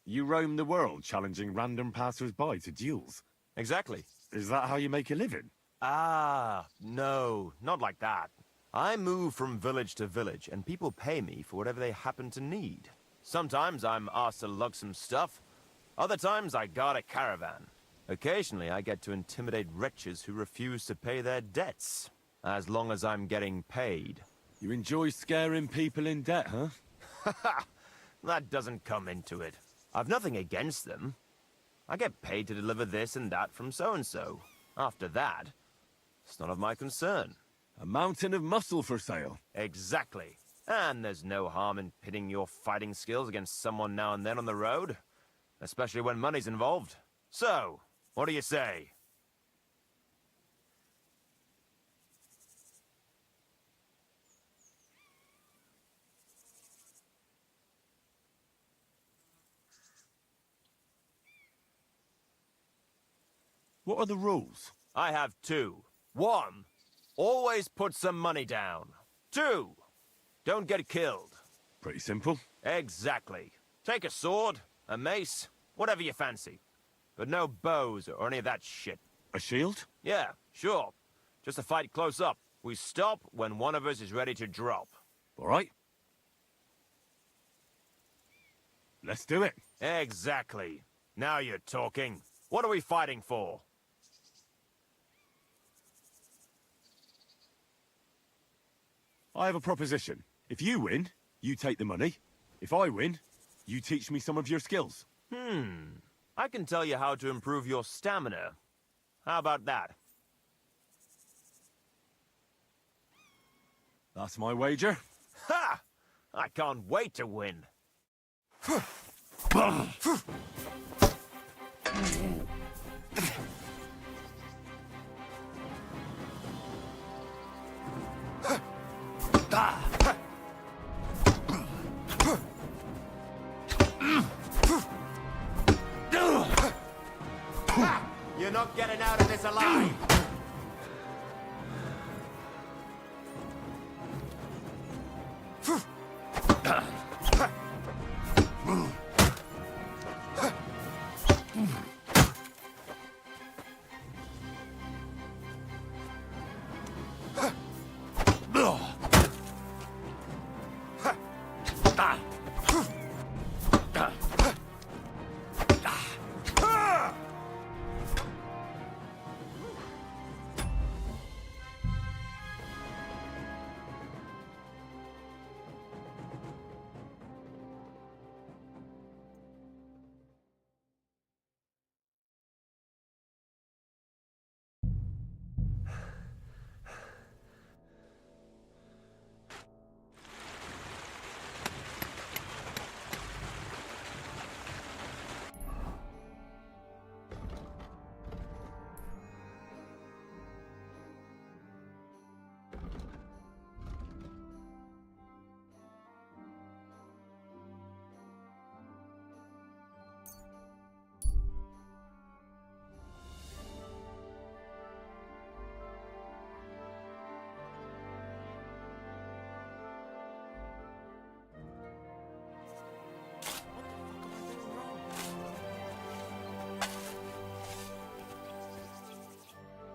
You roam the world challenging random passers-by to duels. Exactly. Is that how you make a living? Ah, no, not like that. I move from village to village, and people pay me for whatever they happen to need. Sometimes I'm asked to lug some stuff. Other times I guard a caravan. Occasionally I get to intimidate wretches who refuse to pay their debts. As long as I'm getting paid. You enjoy scaring people in debt, huh? Haha! That doesn't come into it. I've nothing against them. I get paid to deliver this and that from so-and-so. After that, it's none of my concern. A mountain of muscle for sale. Exactly. And there's no harm in pitting your fighting skills against someone now and then on the road. Especially when money's involved. So, what do you say? What are the rules? I have two. 1, always put some money down. 2, don't get killed. Pretty simple. Exactly. Take a sword, a mace, whatever you fancy. But no bows or any of that shit. A shield? Yeah, sure. Just a fight close up. We stop when one of us is ready to drop. All right? Let's do it. Exactly. Now you're talking. What are we fighting for? I have a proposition. If you win, you take the money. If I win, you teach me some of your skills. I can tell you how to improve your stamina. How about that? That's my wager. Ha! I can't wait to win. You're not getting out of this alive!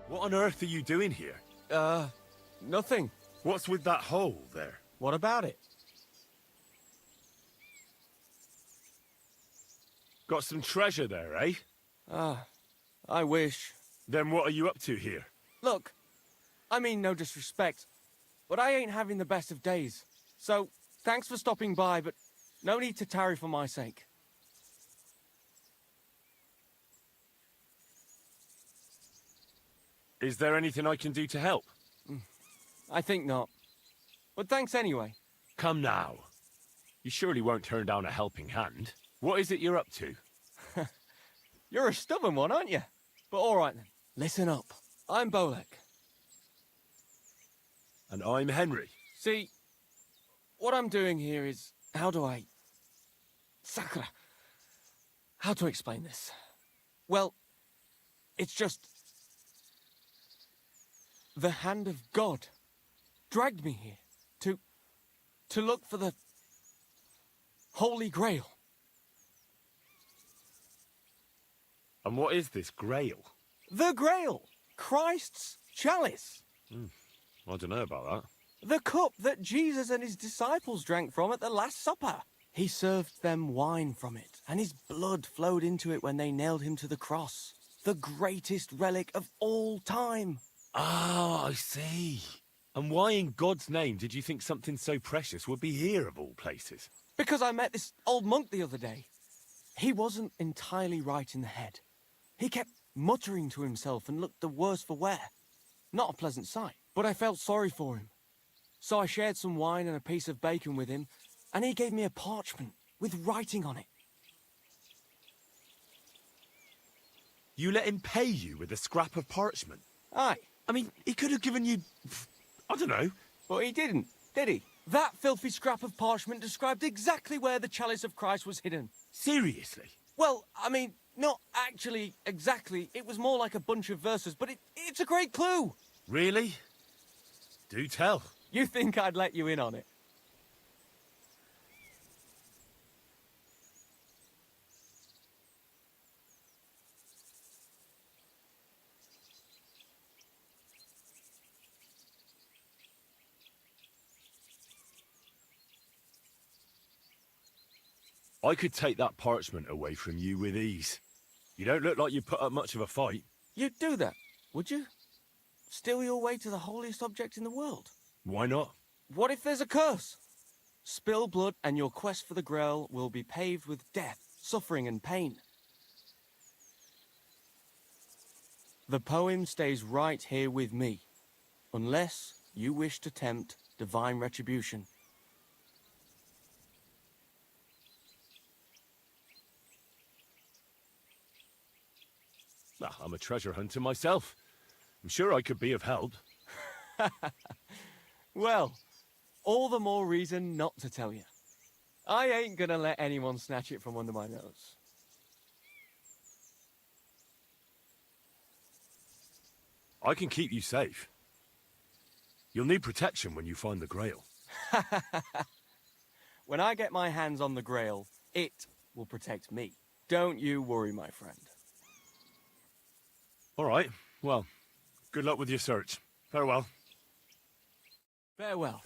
What on earth are you doing here? Nothing. What's with that hole there? What about it? Got some treasure there, eh? I wish. Then what are you up to here? Look, I mean no disrespect, but I ain't having the best of days. So, thanks for stopping by, but no need to tarry for my sake. Is there anything I can do to help? I think not. But thanks anyway. Come now. You surely won't turn down a helping hand. What is it you're up to? You're a stubborn one, aren't you? But all right then. Listen up. I'm Bolek. And I'm Henry. See, what I'm doing here is... How do I... Sakura. How to explain this? Well, it's just... The hand of God dragged me here to look for the Holy Grail. And what is this Grail? The Grail! Christ's chalice! I don't know about that. The cup that Jesus and his disciples drank from at the Last Supper. He served them wine from it, and his blood flowed into it when they nailed him to the cross. The greatest relic of all time. Ah, I see. And why in God's name did you think something so precious would be here of all places? Because I met this old monk the other day. He wasn't entirely right in the head. He kept muttering to himself and looked the worse for wear. Not a pleasant sight, but I felt sorry for him. So I shared some wine and a piece of bacon with him, and he gave me a parchment with writing on it. You let him pay you with a scrap of parchment? Aye. I mean, he could have given you... I don't know. But he didn't, did he? That filthy scrap of parchment described exactly where the chalice of Christ was hidden. Seriously? Well, I mean, not actually exactly. It was more like a bunch of verses, but it's a great clue. Really? Do tell. You think I'd let you in on it? I could take that parchment away from you with ease. You don't look like you put up much of a fight. You'd do that, would you? Steal your way to the holiest object in the world? Why not? What if there's a curse? Spill blood and your quest for the Grail will be paved with death, suffering and pain. The poem stays right here with me, unless you wish to tempt divine retribution. Well, I'm a treasure hunter myself. I'm sure I could be of help. Well, all the more reason not to tell you. I ain't gonna let anyone snatch it from under my nose. I can keep you safe. You'll need protection when you find the Grail. When I get my hands on the Grail, it will protect me. Don't you worry, my friend. All right. Well, good luck with your search. Farewell. Farewell.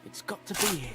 It's got to be here.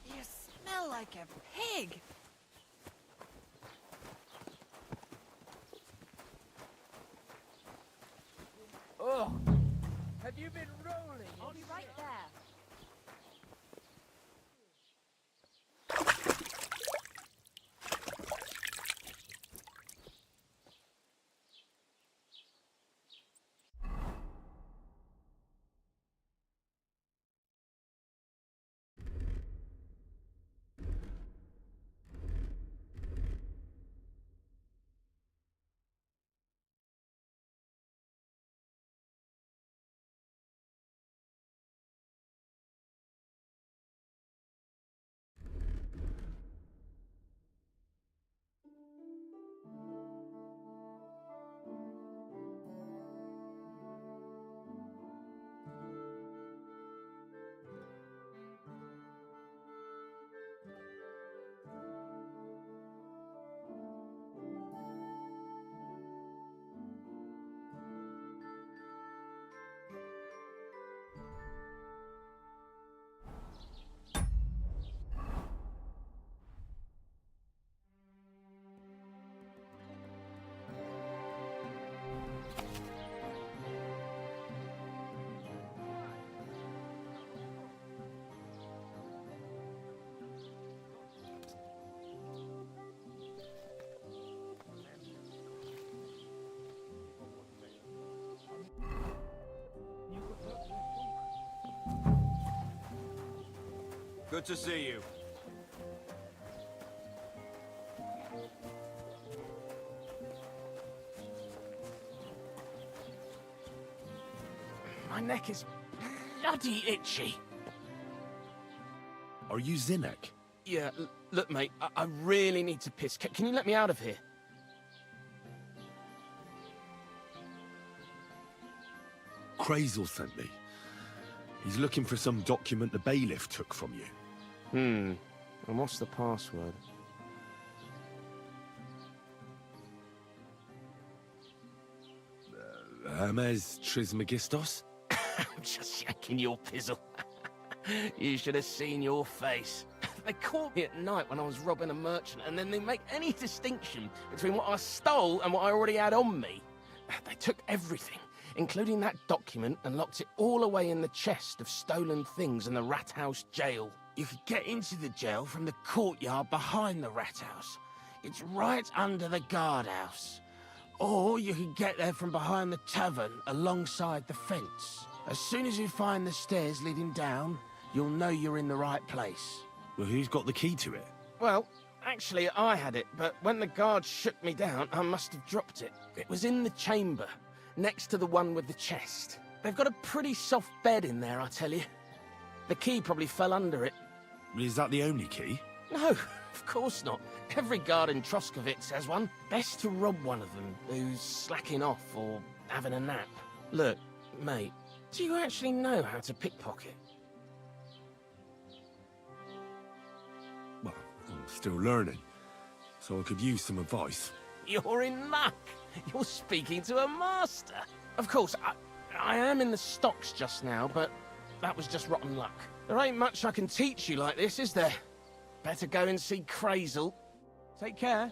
You smell like a pig. Oh, have you been rolling? I'll be right there. Good to see you. My neck is bloody itchy. Are you Zinnek? Yeah, look, mate, I really need to piss. Can you let me out of here? Crazel sent me. He's looking for some document the bailiff took from you. And what's the password? Hermes Trismegistos? I'm just shaking your pizzle. You should have seen your face. They caught me at night when I was robbing a merchant, and then they make any distinction between what I stole and what I already had on me. They took everything, including that document, and locked it all away in the chest of stolen things in the Rat House jail. You could get into the jail from the courtyard behind the Rat House. It's right under the guardhouse. Or you could get there from behind the tavern alongside the fence. As soon as you find the stairs leading down, you'll know you're in the right place. Well, who's got the key to it? Well, actually, I had it, but when the guards shook me down, I must have dropped it. It was in the chamber, next to the one with the chest. They've got a pretty soft bed in there, I tell you. The key probably fell under it. Is that the only key? No, of course not. Every guard in Troskovitz has one. Best to rob one of them who's slacking off or having a nap. Look, mate, do you actually know how to pickpocket? Well, I'm still learning, so I could use some advice. You're in luck. You're speaking to a master. Of course, I am in the stocks just now, but that was just rotten luck. There ain't much I can teach you like this, is there? Better go and see Crazel. Take care.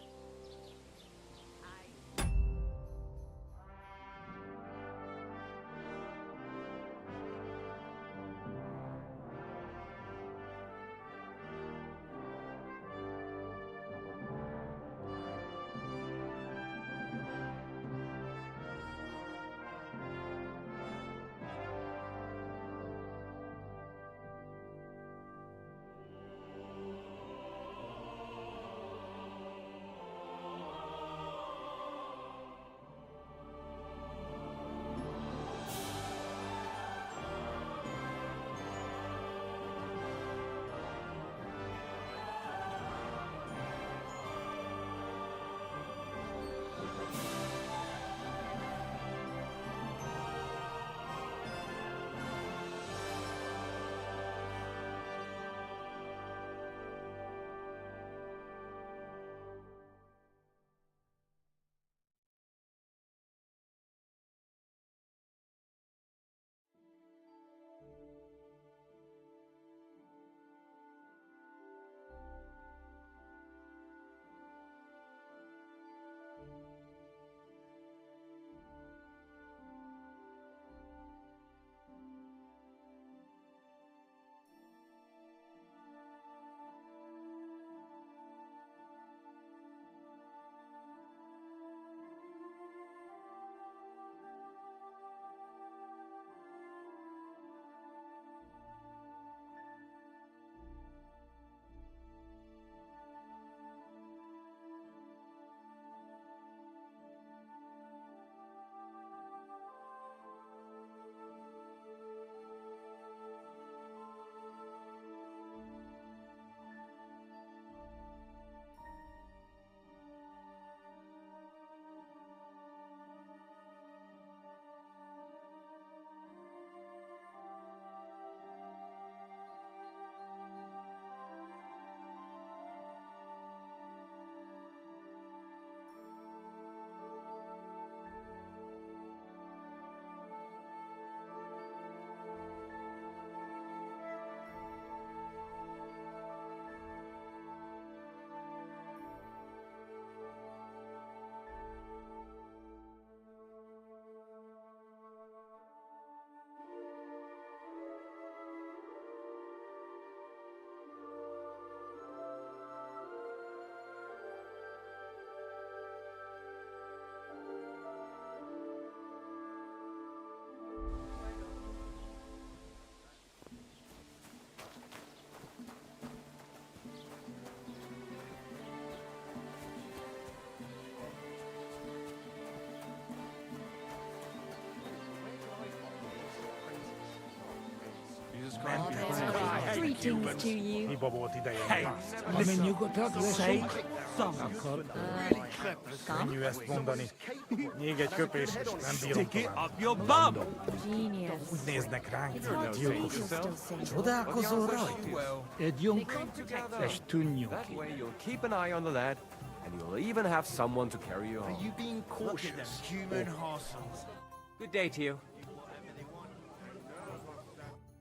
Greetings to you. Hey, nyugodtak leszünk. Könnyű ezt mondani. Még egy köpés, és nem bírom Stick it tovább. up your bum! Genius. Úgy néznek ránk, mint a gyilkosok. Csodálkozol rajtuk? Együnk és tűnjünk That ki. way you'll keep an eye on the lad, and you'll even have someone to carry you home. You being cautious? Human hassles. Good day to you.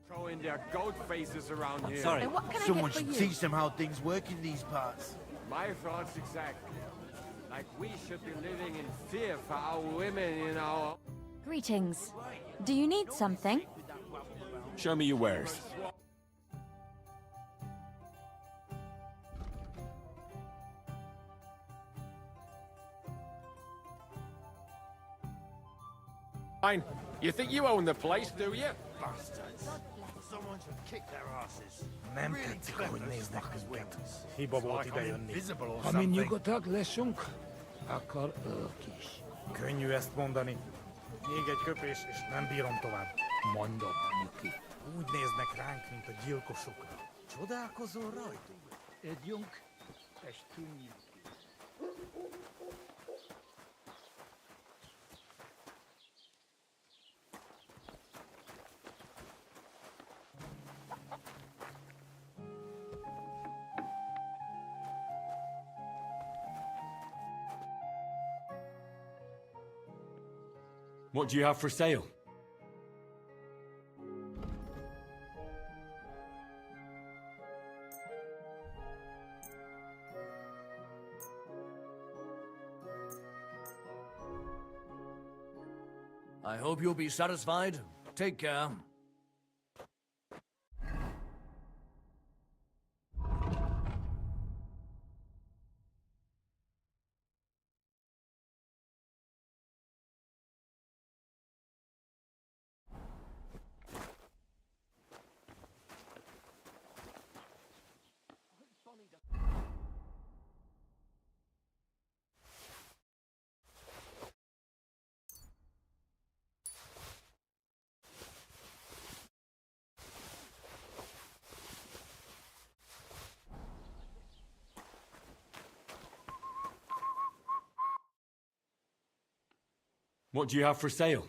Throwing their goat faces around here. And what can I Someone get for should you? teach them how things work in these parts. My thoughts exactly. Like we should be living in fear for our women in our... Greetings. Do you need something? Show me your wares. Fine. You think you own the place, do you? Bastards. Someone should kick their asses. Nem tetszik, ahogy néznek minket. Hiba volt ide jönni. Ha mi nyugodtak leszünk, akkor ők is. Könnyű ezt mondani. Még egy köpés, és nem bírom tovább. Mondom neki. Úgy néznek ránk, mint a gyilkosokra. Csodálkozol rajtuk? Együnk és tűnjünk ki. What do you have for sale? I hope you'll be satisfied. Take care. What do you have for sale?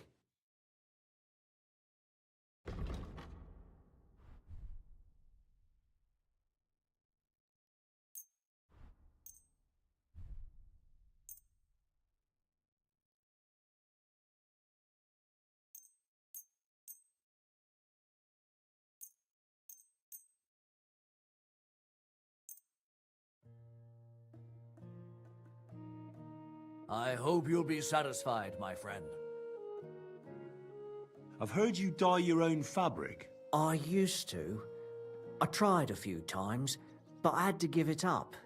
I hope you'll be satisfied, my friend. I've heard you dye your own fabric. I used to. I tried a few times, but I had to give it up.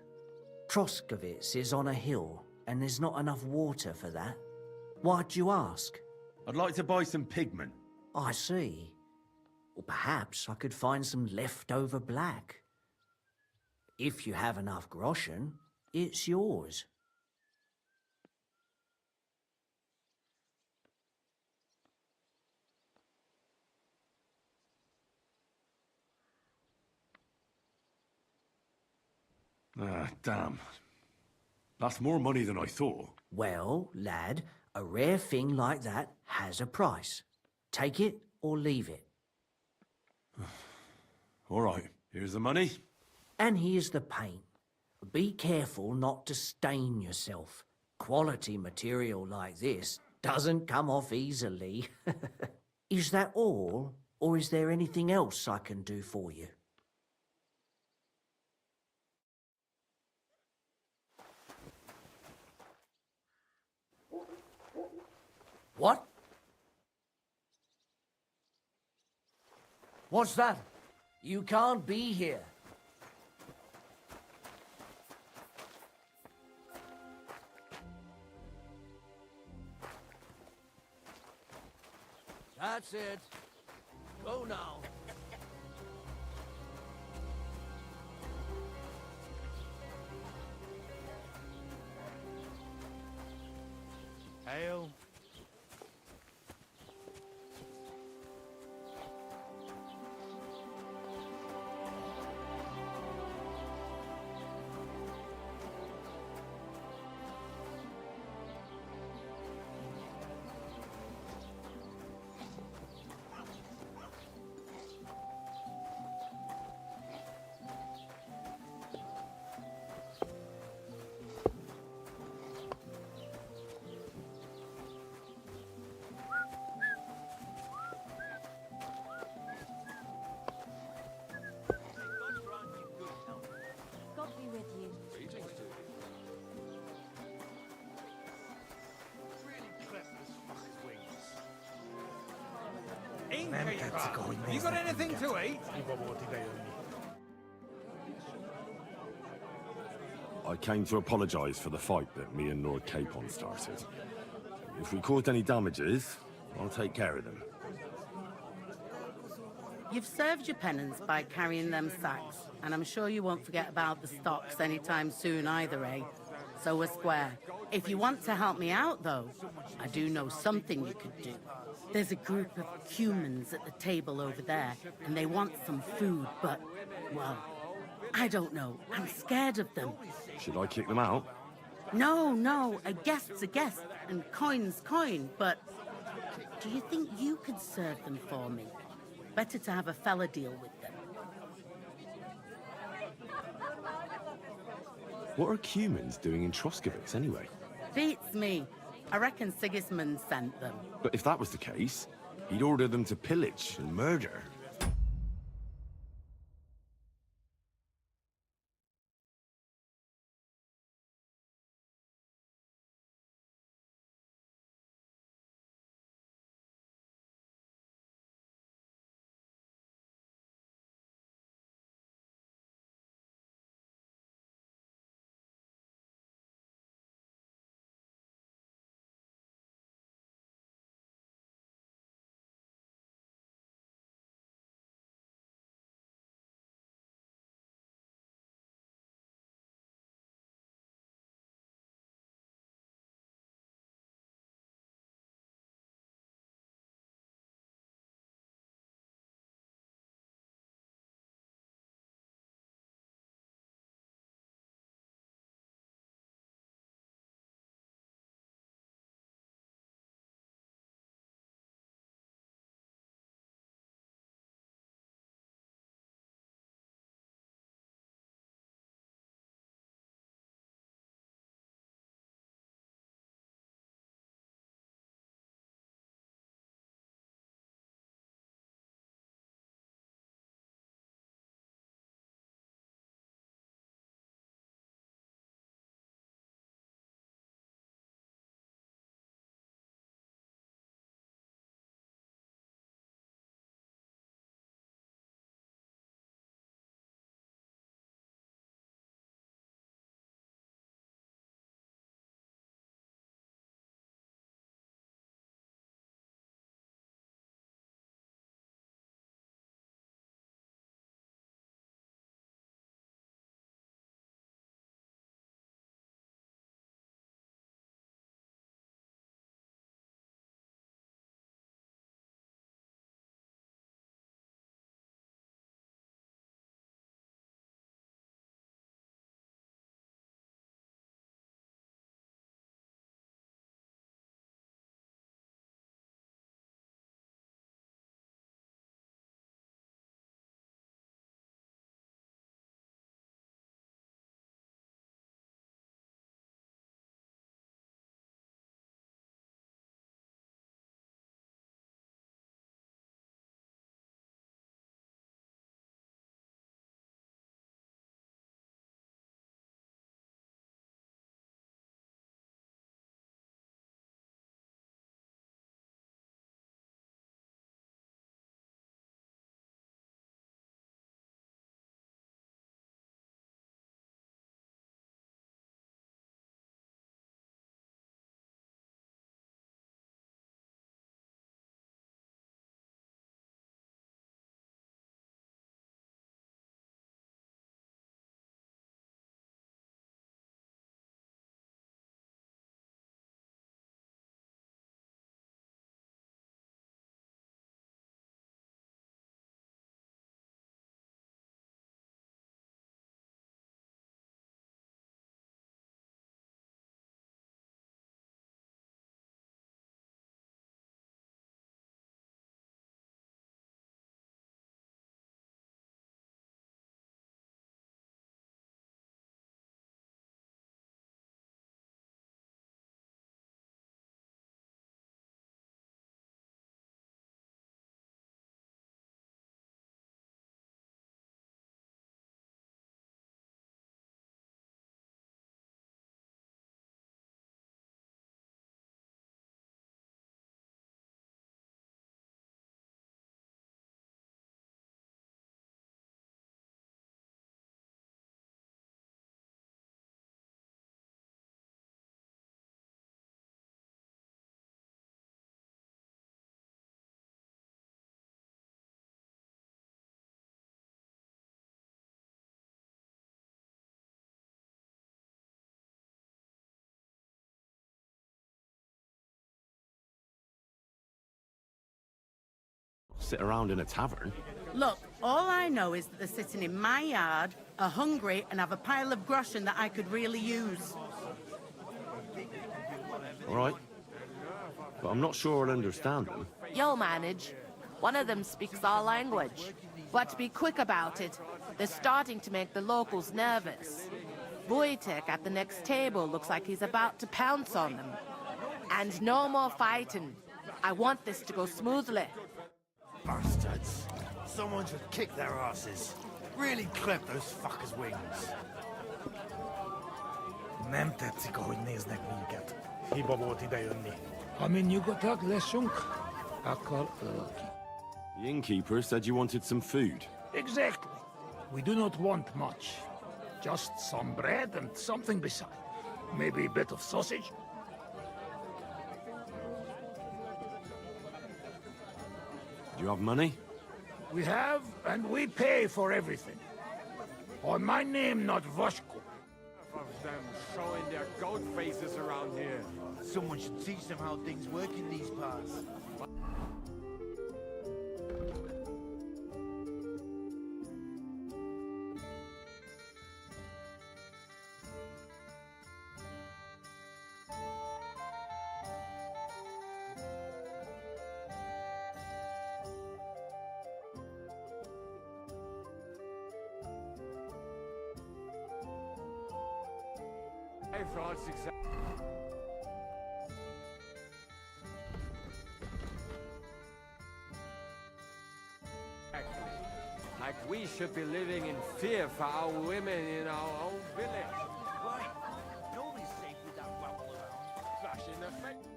Troskovitz is on a hill, and there's not enough water for that. Why'd you ask? I'd like to buy some pigment. I see. Well, perhaps I could find some leftover black. If you have enough groschen, it's yours. Ah, damn. That's more money than I thought. Well, lad, a rare thing like that has a price. Take it or leave it. All right, here's the money. And here's the paint. Be careful not to stain yourself. Quality material like this doesn't come off easily. Is that all, or is there anything else I can do for you? What? What's that? You can't be here. That's it. Go now. Ale. You got anything to eat? I came to apologise for the fight that me and Lord Capon started. If we caused any damages, I'll take care of them. You've served your penance by carrying them sacks, and I'm sure you won't forget about the stocks anytime soon either, eh? So we're square. If you want to help me out, though, I do know something you could do. There's a group of humans at the table over there, and they want some food, but, well, I don't know. I'm scared of them. Should I kick them out? No, a guest's a guest, and coin's coin, but do you think you could serve them for me? Better to have a fella deal with them. What are humans doing in Troskovitz anyway? Beats me. I reckon Sigismund sent them. But if that was the case, he'd order them to pillage and murder. sit around in a tavern. Look, all I know is that they're sitting in my yard, are hungry, and have a pile of groschen that I could really use. All right. But I'm not sure I'll understand them. You'll manage. One of them speaks our language. But be quick about it. They're starting to make the locals nervous. Wojtek at the next table looks like he's about to pounce on them. And no more fighting. I want this to go smoothly. Bastards. Someone should kick their asses. Really clip those fuckers' wings. Nem tetszik, ahogy néznek minket. Hiba volt idejönni. Amin nyugodtak leszünk, akkor ki. The innkeeper said you wanted some food. Exactly. We do not want much. Just some bread and something beside. Maybe a bit of sausage. Do you have money? We have, and we pay for everything. On my name, not Voshko. Of them showing their goat faces around here. Someone should teach them how things work in these parts. Like we should be living in fear for our women in our own village. Why? Nobody's safe with that rabble around. Flash in the face.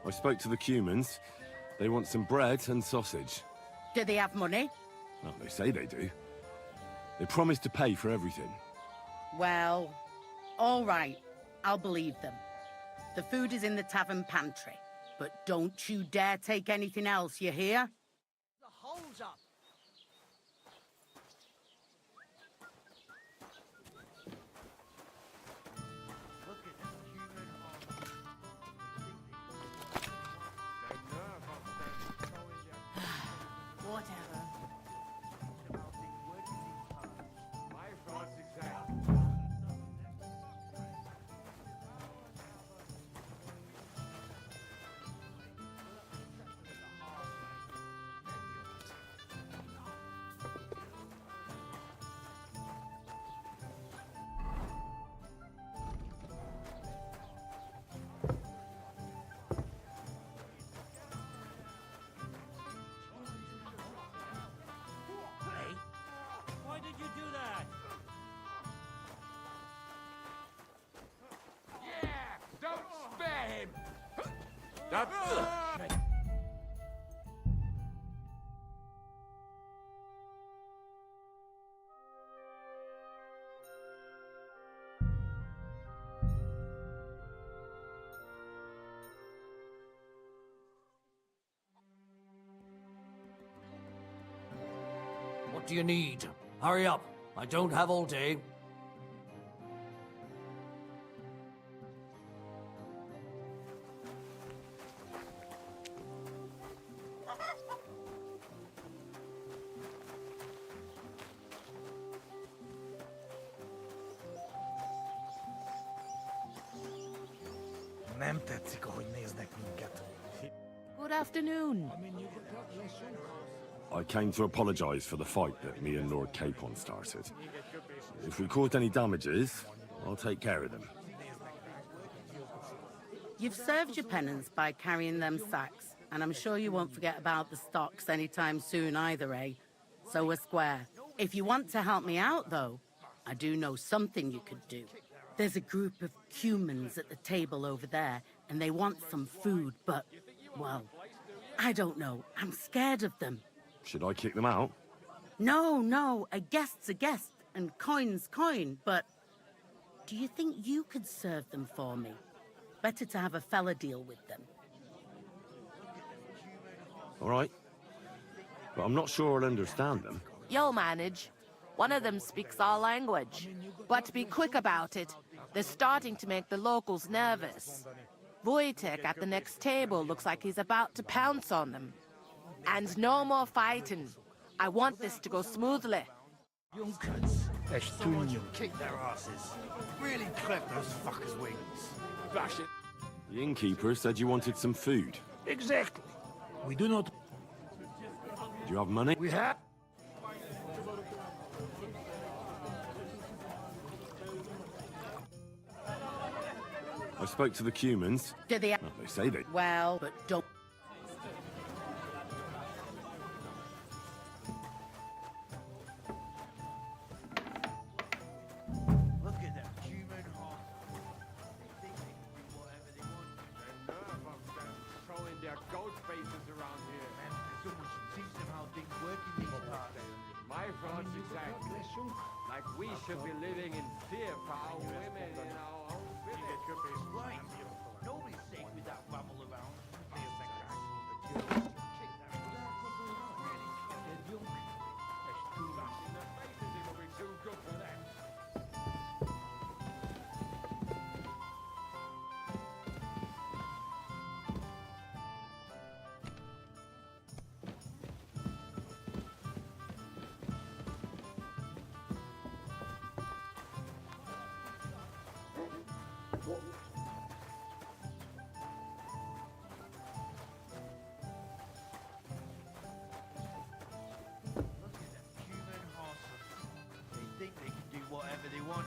I spoke to the Cumans. They want some bread and sausage. Do they have money? Well, they say they do. They promised to pay for everything. Well, all right. I'll believe them. The food is in the tavern pantry. But don't you dare take anything else, you hear? The hole's up. Whatever. My thoughts exact. Why did you do that? Yeah! Don't spare him! What do you need? Hurry up. I don't have all day. Nem tetszik, ahogy néznek minket. Good afternoon. I came to apologize for the fight that me and Lord Capon started. If we caused any damages, I'll take care of them. You've served your penance by carrying them sacks, and I'm sure you won't forget about the stocks anytime soon either, eh? So we're square. If you want to help me out, though, I do know something you could do. There's a group of humans at the table over there, and they want some food, but, well, I don't know. I'm scared of them. Should I kick them out? No, a guest's a guest, and coin's coin, but do you think you could serve them for me? Better to have a fella deal with them. All right. But I'm not sure I'll understand them. You'll manage. One of them speaks our language. But be quick about it. They're starting to make the locals nervous. Wojtek at the next table looks like he's about to pounce on them. And no more fighting. I want this to go smoothly. Junkers. Someone should kick their asses. Really clip those fuckers' wings. Bash it. The innkeeper said you wanted some food. Exactly. We do not... Do you have money? We have... I spoke to the Cumans. Do they... Well, they say they... Well, but don't... Look at them human heart. They think they can do whatever they want. The nerve of them showing their goat faces around here. And someone should teach them how things work in these parts. My thoughts exactly. Like we should be living in fear for our women in our own village. Right. Nobody's safe with that rabble around. They think they can do whatever they want.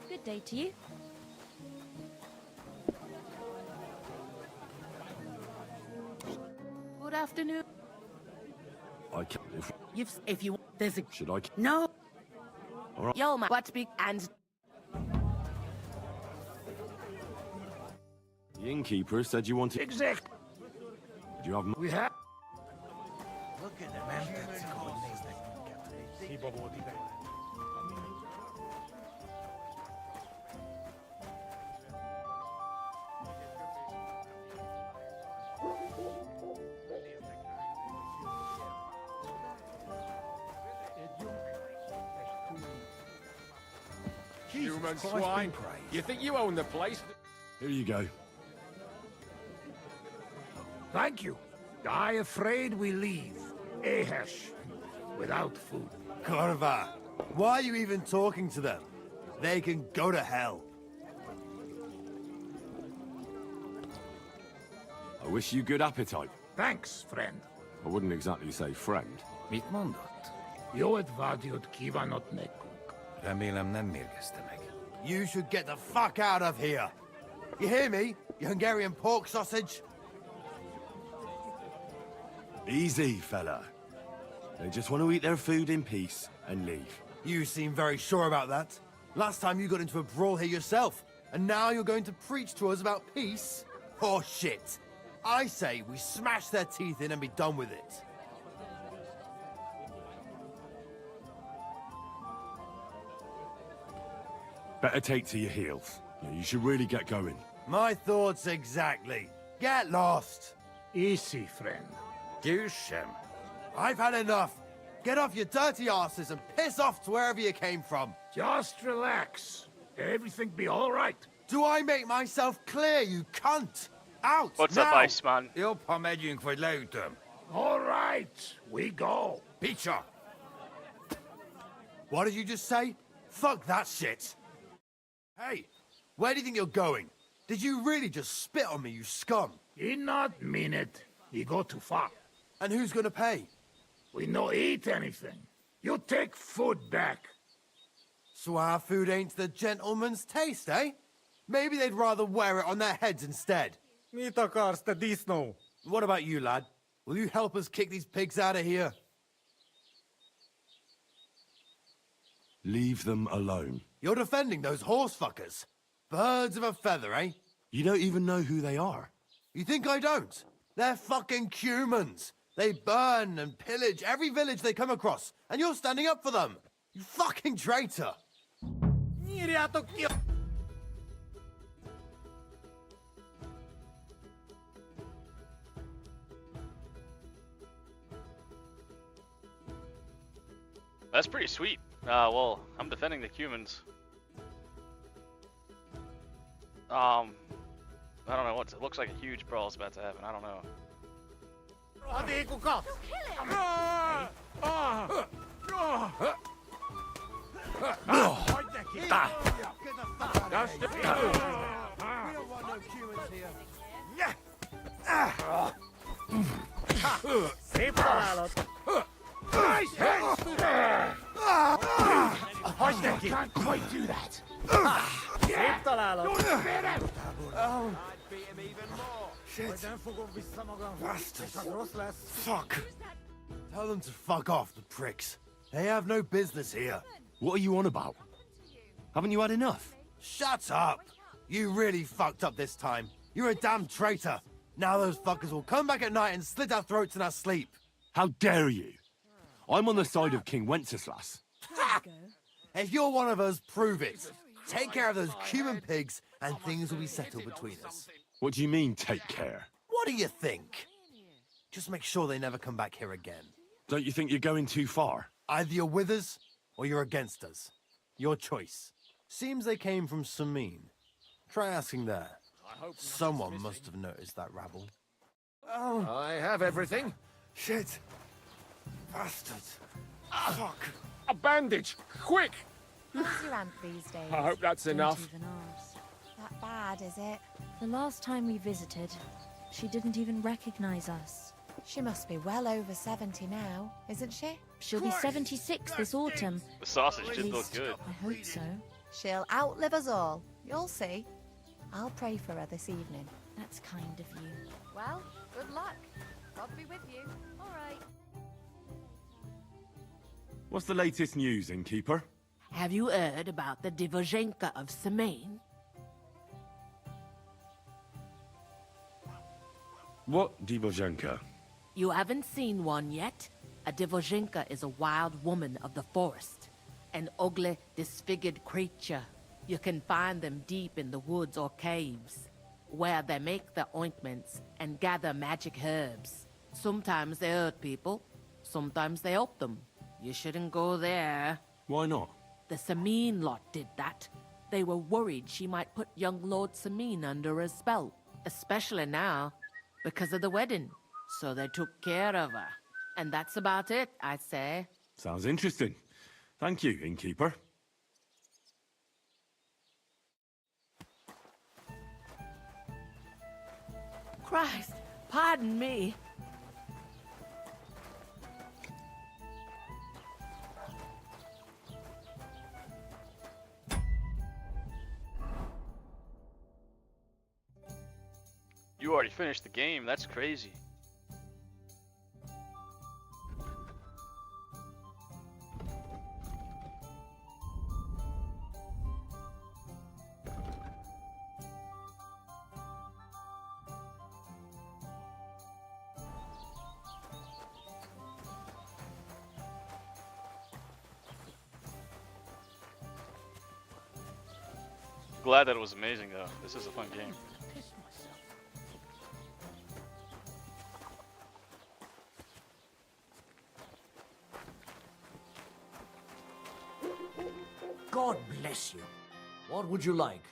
Good day to you. Good afternoon. I can. If you there's a Should I? no. All right. Yo, man. But be and The innkeeper said you wanted. Exact. Did you have? We have. Look at the man that's called. Human swine. You think you own the place? Here you go. Thank you. I afraid we leave Ahesh without food. Corva, why are you even talking to them? They can go to hell. I wish you good appetite. Thanks, friend. I wouldn't exactly say friend. Mit mondott? Jó et vágyod kívánott nekünk. Remélem nem mérgezte meg. You should get the fuck out of here. You hear me, you Hungarian pork sausage? Easy, fella. They just want to eat their food in peace and leave. You seem very sure about that. Last time you got into a brawl here yourself, and now you're going to preach to us about peace? Oh shit. I say we smash their teeth in and be done with it. Better take to your heels. Yeah, you should really get going. My thoughts exactly. Get lost. Easy, friend. Győzzem. I've had enough. Get off your dirty asses and piss off to wherever you came from. Just relax. Everything be all right. Do I make myself clear, you cunt? Out What's now. up, Iceman? Jobb, ha megyünk, vagy leütöm. All right, we go. Picsa! What did you just say? Fuck that shit. Hey, where do you think you're going? Did you really just spit on me, you scum? He not mean it. He go too far. And who's gonna pay? We no eat anything. You take food back. So our food ain't the gentleman's taste, eh? Maybe they'd rather wear it on their heads instead. Mit akarsz, te disznó? What about you, lad? Will you help us kick these pigs out of here? Leave them alone. You're defending those horse fuckers. Birds of a feather, eh? You don't even know who they are. You think I don't? They're fucking humans. They burn and pillage every village they come across, and you're standing up for them. You fucking traitor. That's pretty sweet. Well, I'm defending the humans. I don't know what it looks like. A huge brawl is about to happen. I don't know. Szép találat! Hagyd neki! Can't quite do that. Szép találat! Oh. Shit. Nem fogom vissza magam. Bastards. Rossz lesz. Fuck. Tell them to fuck off, the pricks. They have no business here. What are you on about? Haven't you had enough? Shut up! You really fucked up this time. You're a damn traitor. Now those fuckers will come back at night and slit our throats in our sleep. How dare you? I'm on the side of King Wenceslas. Ha! If you're one of us, prove it. Take care of those human pigs, and things will be settled between us. What do you mean, take care? What do you think? Just make sure they never come back here again. Don't you think you're going too far? Either you're with us, or you're against us. Your choice. Seems they came from Samin. Try asking there. Someone must have noticed that rabble. Oh. I have everything. Shit. Bastards. Fuck. A bandage! Quick! How's your aunt these days? I hope that's enough. Don't even ask. That bad, is it? The last time we visited, she didn't even recognize us. She must be well over 70 now, isn't she? She'll be 76 this autumn. The sausage At did look least, good. I hope so. She'll outlive us all. You'll see. I'll pray for her this evening. That's kind of you. Well, good luck. God be with you. All right. What's the latest news, innkeeper? Have you heard about the Divozhenka of Semain? What Divozhenka? You haven't seen one yet? A Divozhenka is a wild woman of the forest. An ugly, disfigured creature. You can find them deep in the woods or caves, where they make their ointments and gather magic herbs. Sometimes they hurt people, sometimes they help them. You shouldn't go there. Why not? The Samin lot did that. They were worried she might put young Lord Samin under a spell, especially now, because of the wedding. So they took care of her. And that's about it, I'd say. Sounds interesting. Thank you, innkeeper. Christ, pardon me. You already finished the game, that's crazy. Glad that it was amazing though. This is a fun game. God bless you. What would you like?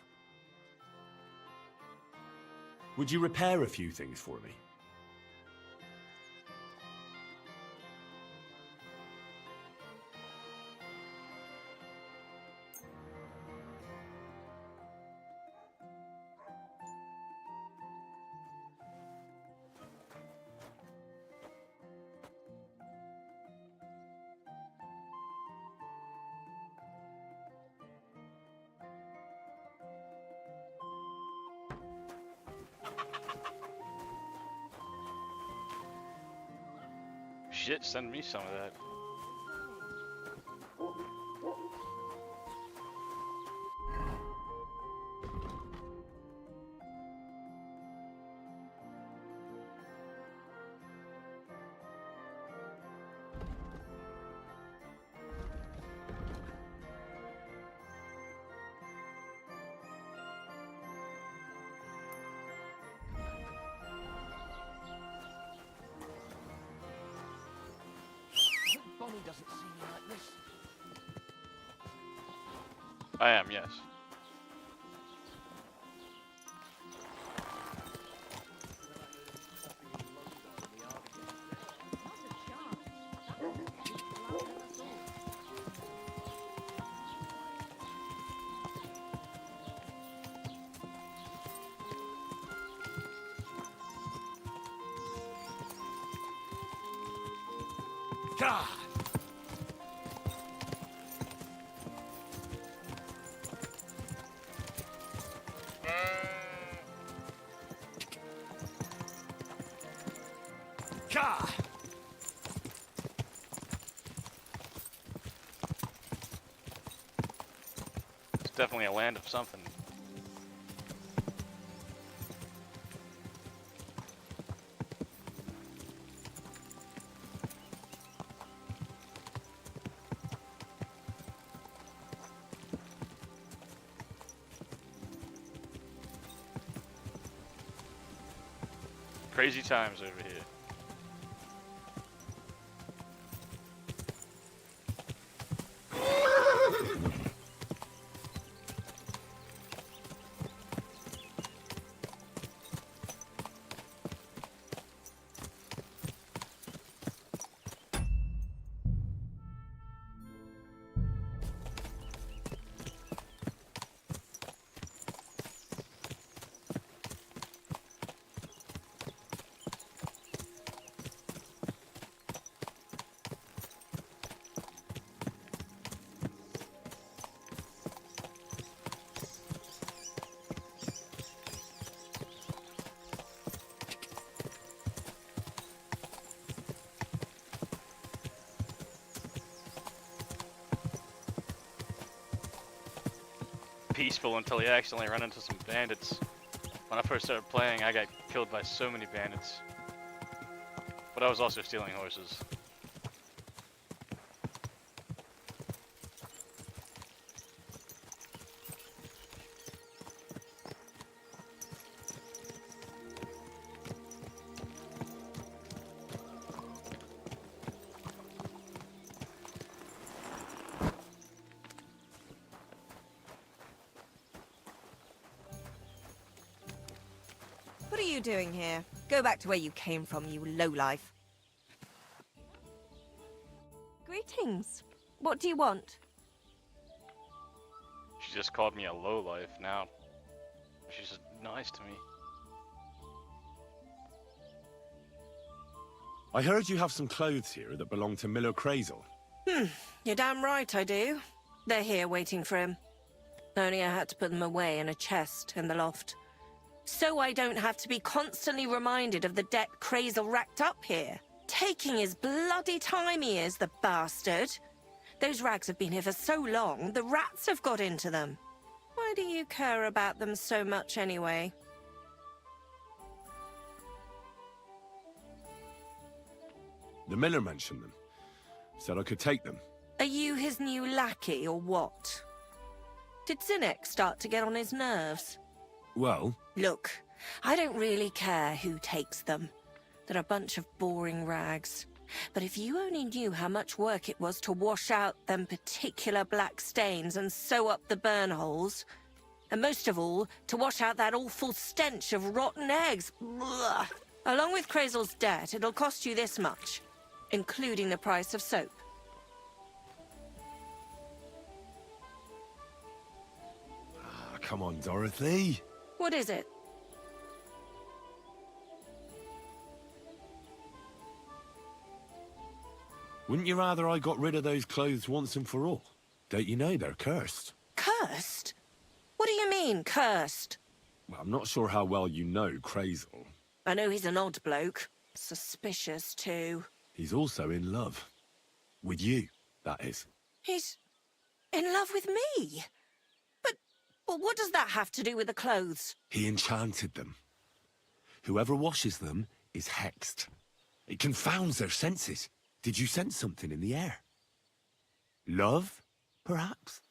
Would you repair a few things for me? Shit, send me some of that. Bonnie doesn't see me like this. I am, yes. God! God! It's definitely a land of something. Crazy times over here. peaceful until you accidentally run into some bandits. When I first started playing, I got killed by so many bandits. But I was also stealing horses. What are you doing here? Go back to where you came from, you lowlife. Greetings. What do you want? She just called me a lowlife. Now she's just nice to me. I heard you have some clothes here that belong to Miller Crazel. You're damn right I do. They're here waiting for him. Only I had to put them away in a chest in the loft. So I don't have to be constantly reminded of the debt Crazel racked up here. Taking his bloody time he is, the bastard. Those rags have been here for so long, the rats have got into them. Why do you care about them so much anyway? The miller mentioned them. Said I could take them. Are you his new lackey or what? Did Zinnek start to get on his nerves? Well, Look, I don't really care who takes them. They're a bunch of boring rags. But if you only knew how much work it was to wash out them particular black stains and sew up the burn holes, and most of all, to wash out that awful stench of rotten eggs, blah. Along with Crazel's debt, it'll cost you this much, including the price of soap. come on, Dorothy. What is it? Wouldn't you rather I got rid of those clothes once and for all? Don't you know they're cursed? Cursed? What do you mean, cursed? Well, I'm not sure how well you know Crazel. I know he's an odd bloke. Suspicious, too. He's also in love. With you, that is. He's in love with me? But what does that have to do with the clothes? He enchanted them. Whoever washes them is hexed. It confounds their senses. Did you sense something in the air? Love, perhaps?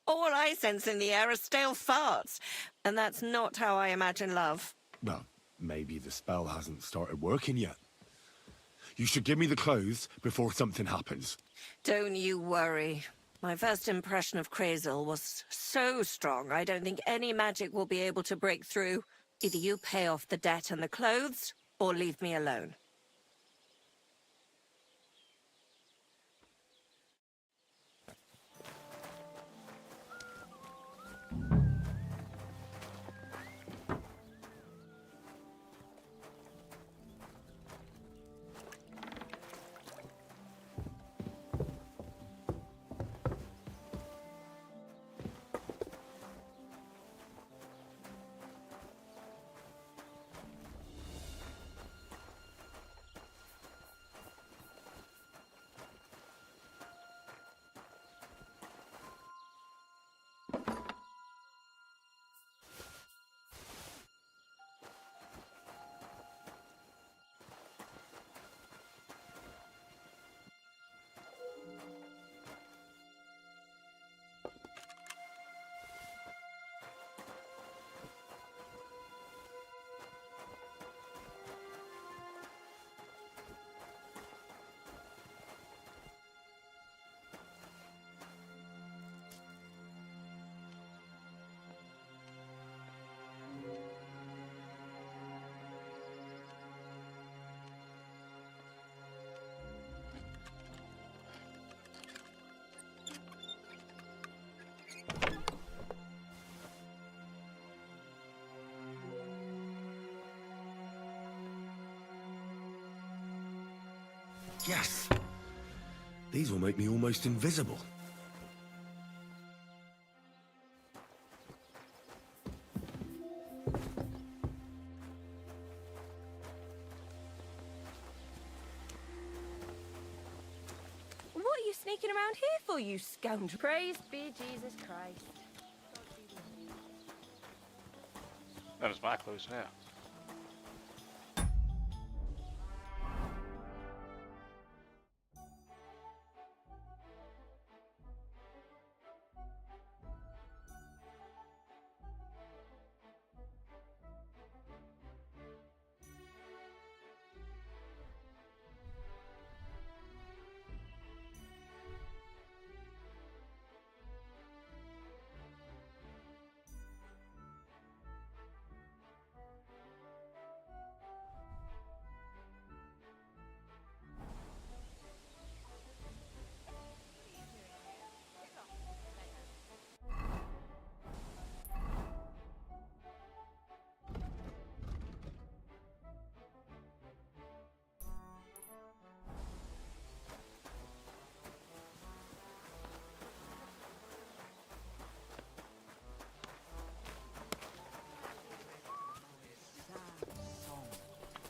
All I sense in the air are stale farts. And that's not how I imagine love. Well, maybe the spell hasn't started working yet. You should give me the clothes before something happens. Don't you worry. My first impression of Crazel was so strong, I don't think any magic will be able to break through. Either you pay off the debt and the clothes, or leave me alone. Yes. These will make me almost invisible. What are you sneaking around here for, you scoundrel? Praise be Jesus Christ. That is my clothes now.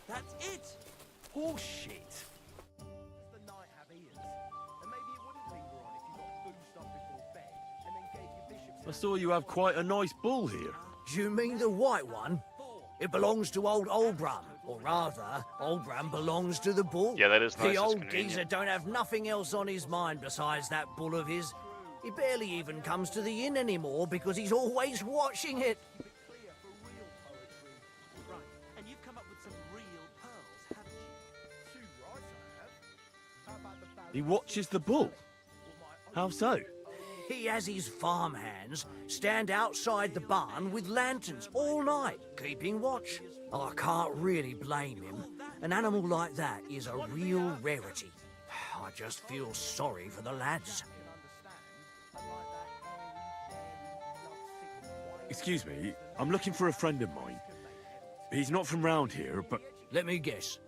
That's it! Horseshit. The night have ears, and maybe it wouldn't linger on if you got boozed up before bed, and then gave your bishop... I saw you have quite a nice bull here. Do you mean the white one? It belongs to old Olbram. Or rather, Olbram belongs to the bull. Yeah, that is nice. The It's old convenient. geezer don't have nothing else on his mind besides that bull of his. He barely even comes to the inn anymore because he's always watching it. And you've come up with some real pearls, haven't you? Too right, I have. How about the He watches the bull. How so? He has his farmhands stand outside the barn with lanterns all night, keeping watch. I can't really blame him. An animal like that is a real rarity. I just feel sorry for the lads. Excuse me, I'm looking for a friend of mine. He's not from round here, but... Let me guess.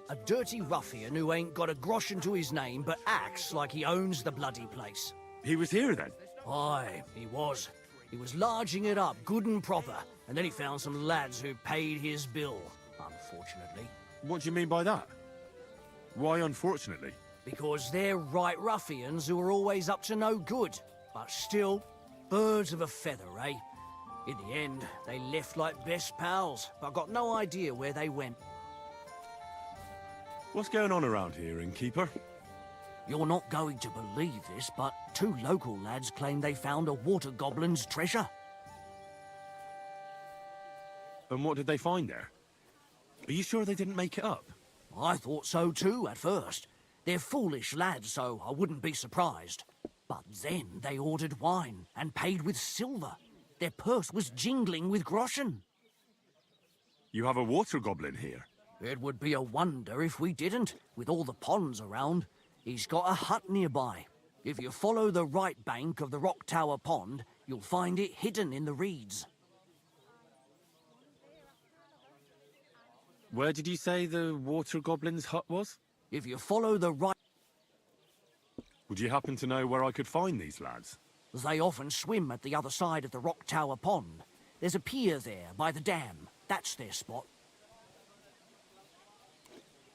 A dirty ruffian who ain't got a groschen to his name but acts like he owns the bloody place. He was here then? Aye, he was. He was larging it up good and proper, and then he found some lads who paid his bill, unfortunately. What do you mean by that? Why unfortunately? Because they're right ruffians who are always up to no good. But still, birds of a feather, eh? In the end, they left like best pals, but got no idea where they went. What's going on around here, innkeeper? You're not going to believe this, but 2 local lads claim they found a water goblin's treasure. And what did they find there? Are you sure they didn't make it up? I thought so too at first. They're foolish lads, so I wouldn't be surprised. But then they ordered wine and paid with silver. Their purse was jingling with groschen. You have a water goblin here? It would be a wonder if we didn't, with all the ponds around. He's got a hut nearby. If you follow the right bank of the Rock Tower Pond, you'll find it hidden in the reeds. Where did you say the water goblin's hut was? If you follow the right... Would you happen to know where I could find these lads? They often swim at the other side of the Rock Tower Pond. There's a pier there by the dam. That's their spot.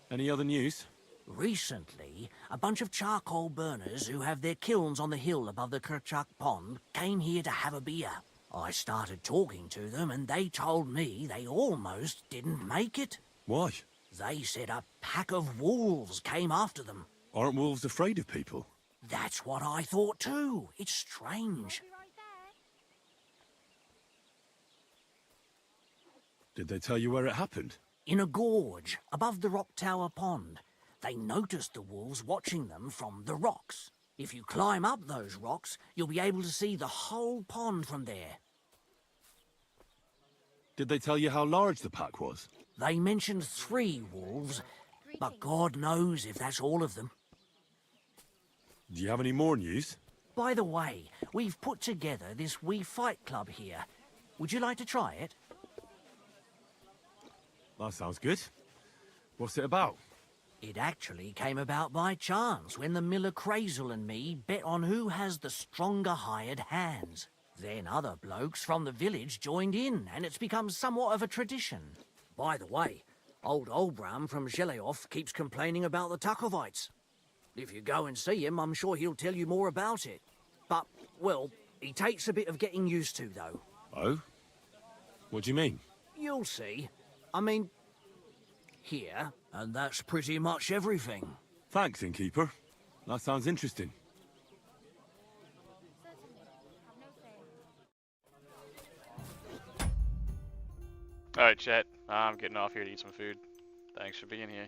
Any other news? Recently, a bunch of charcoal burners who have their kilns on the hill above the Kerchak Pond came here to have a beer. I started talking to them and they told me they almost didn't make it. Why? They said a pack of wolves came after them. Aren't wolves afraid of people? That's what I thought too. It's strange. Did they tell you where it happened? In a gorge above the Rock Tower Pond. They noticed the wolves watching them from the rocks. If you climb up those rocks, you'll be able to see the whole pond from there. Did they tell you how large the pack was? They mentioned 3 wolves, but God knows if that's all of them. Do you have any more news? By the way, we've put together this wee fight club here. Would you like to try it? That sounds good. What's it about? It actually came about by chance when the miller Crazel and me bet on who has the stronger hired hands. Then other blokes from the village joined in, and it's become somewhat of a tradition. By the way, old Olbram from Zheleov keeps complaining about the Takovites. If you go and see him, I'm sure he'll tell you more about it. But, well, he takes a bit of getting used to, though. Oh? What do you mean? You'll see. I mean, here, and that's pretty much everything. Thanks, innkeeper. That sounds interesting. Alright, chat. I'm getting off here to eat some food. Thanks for being here.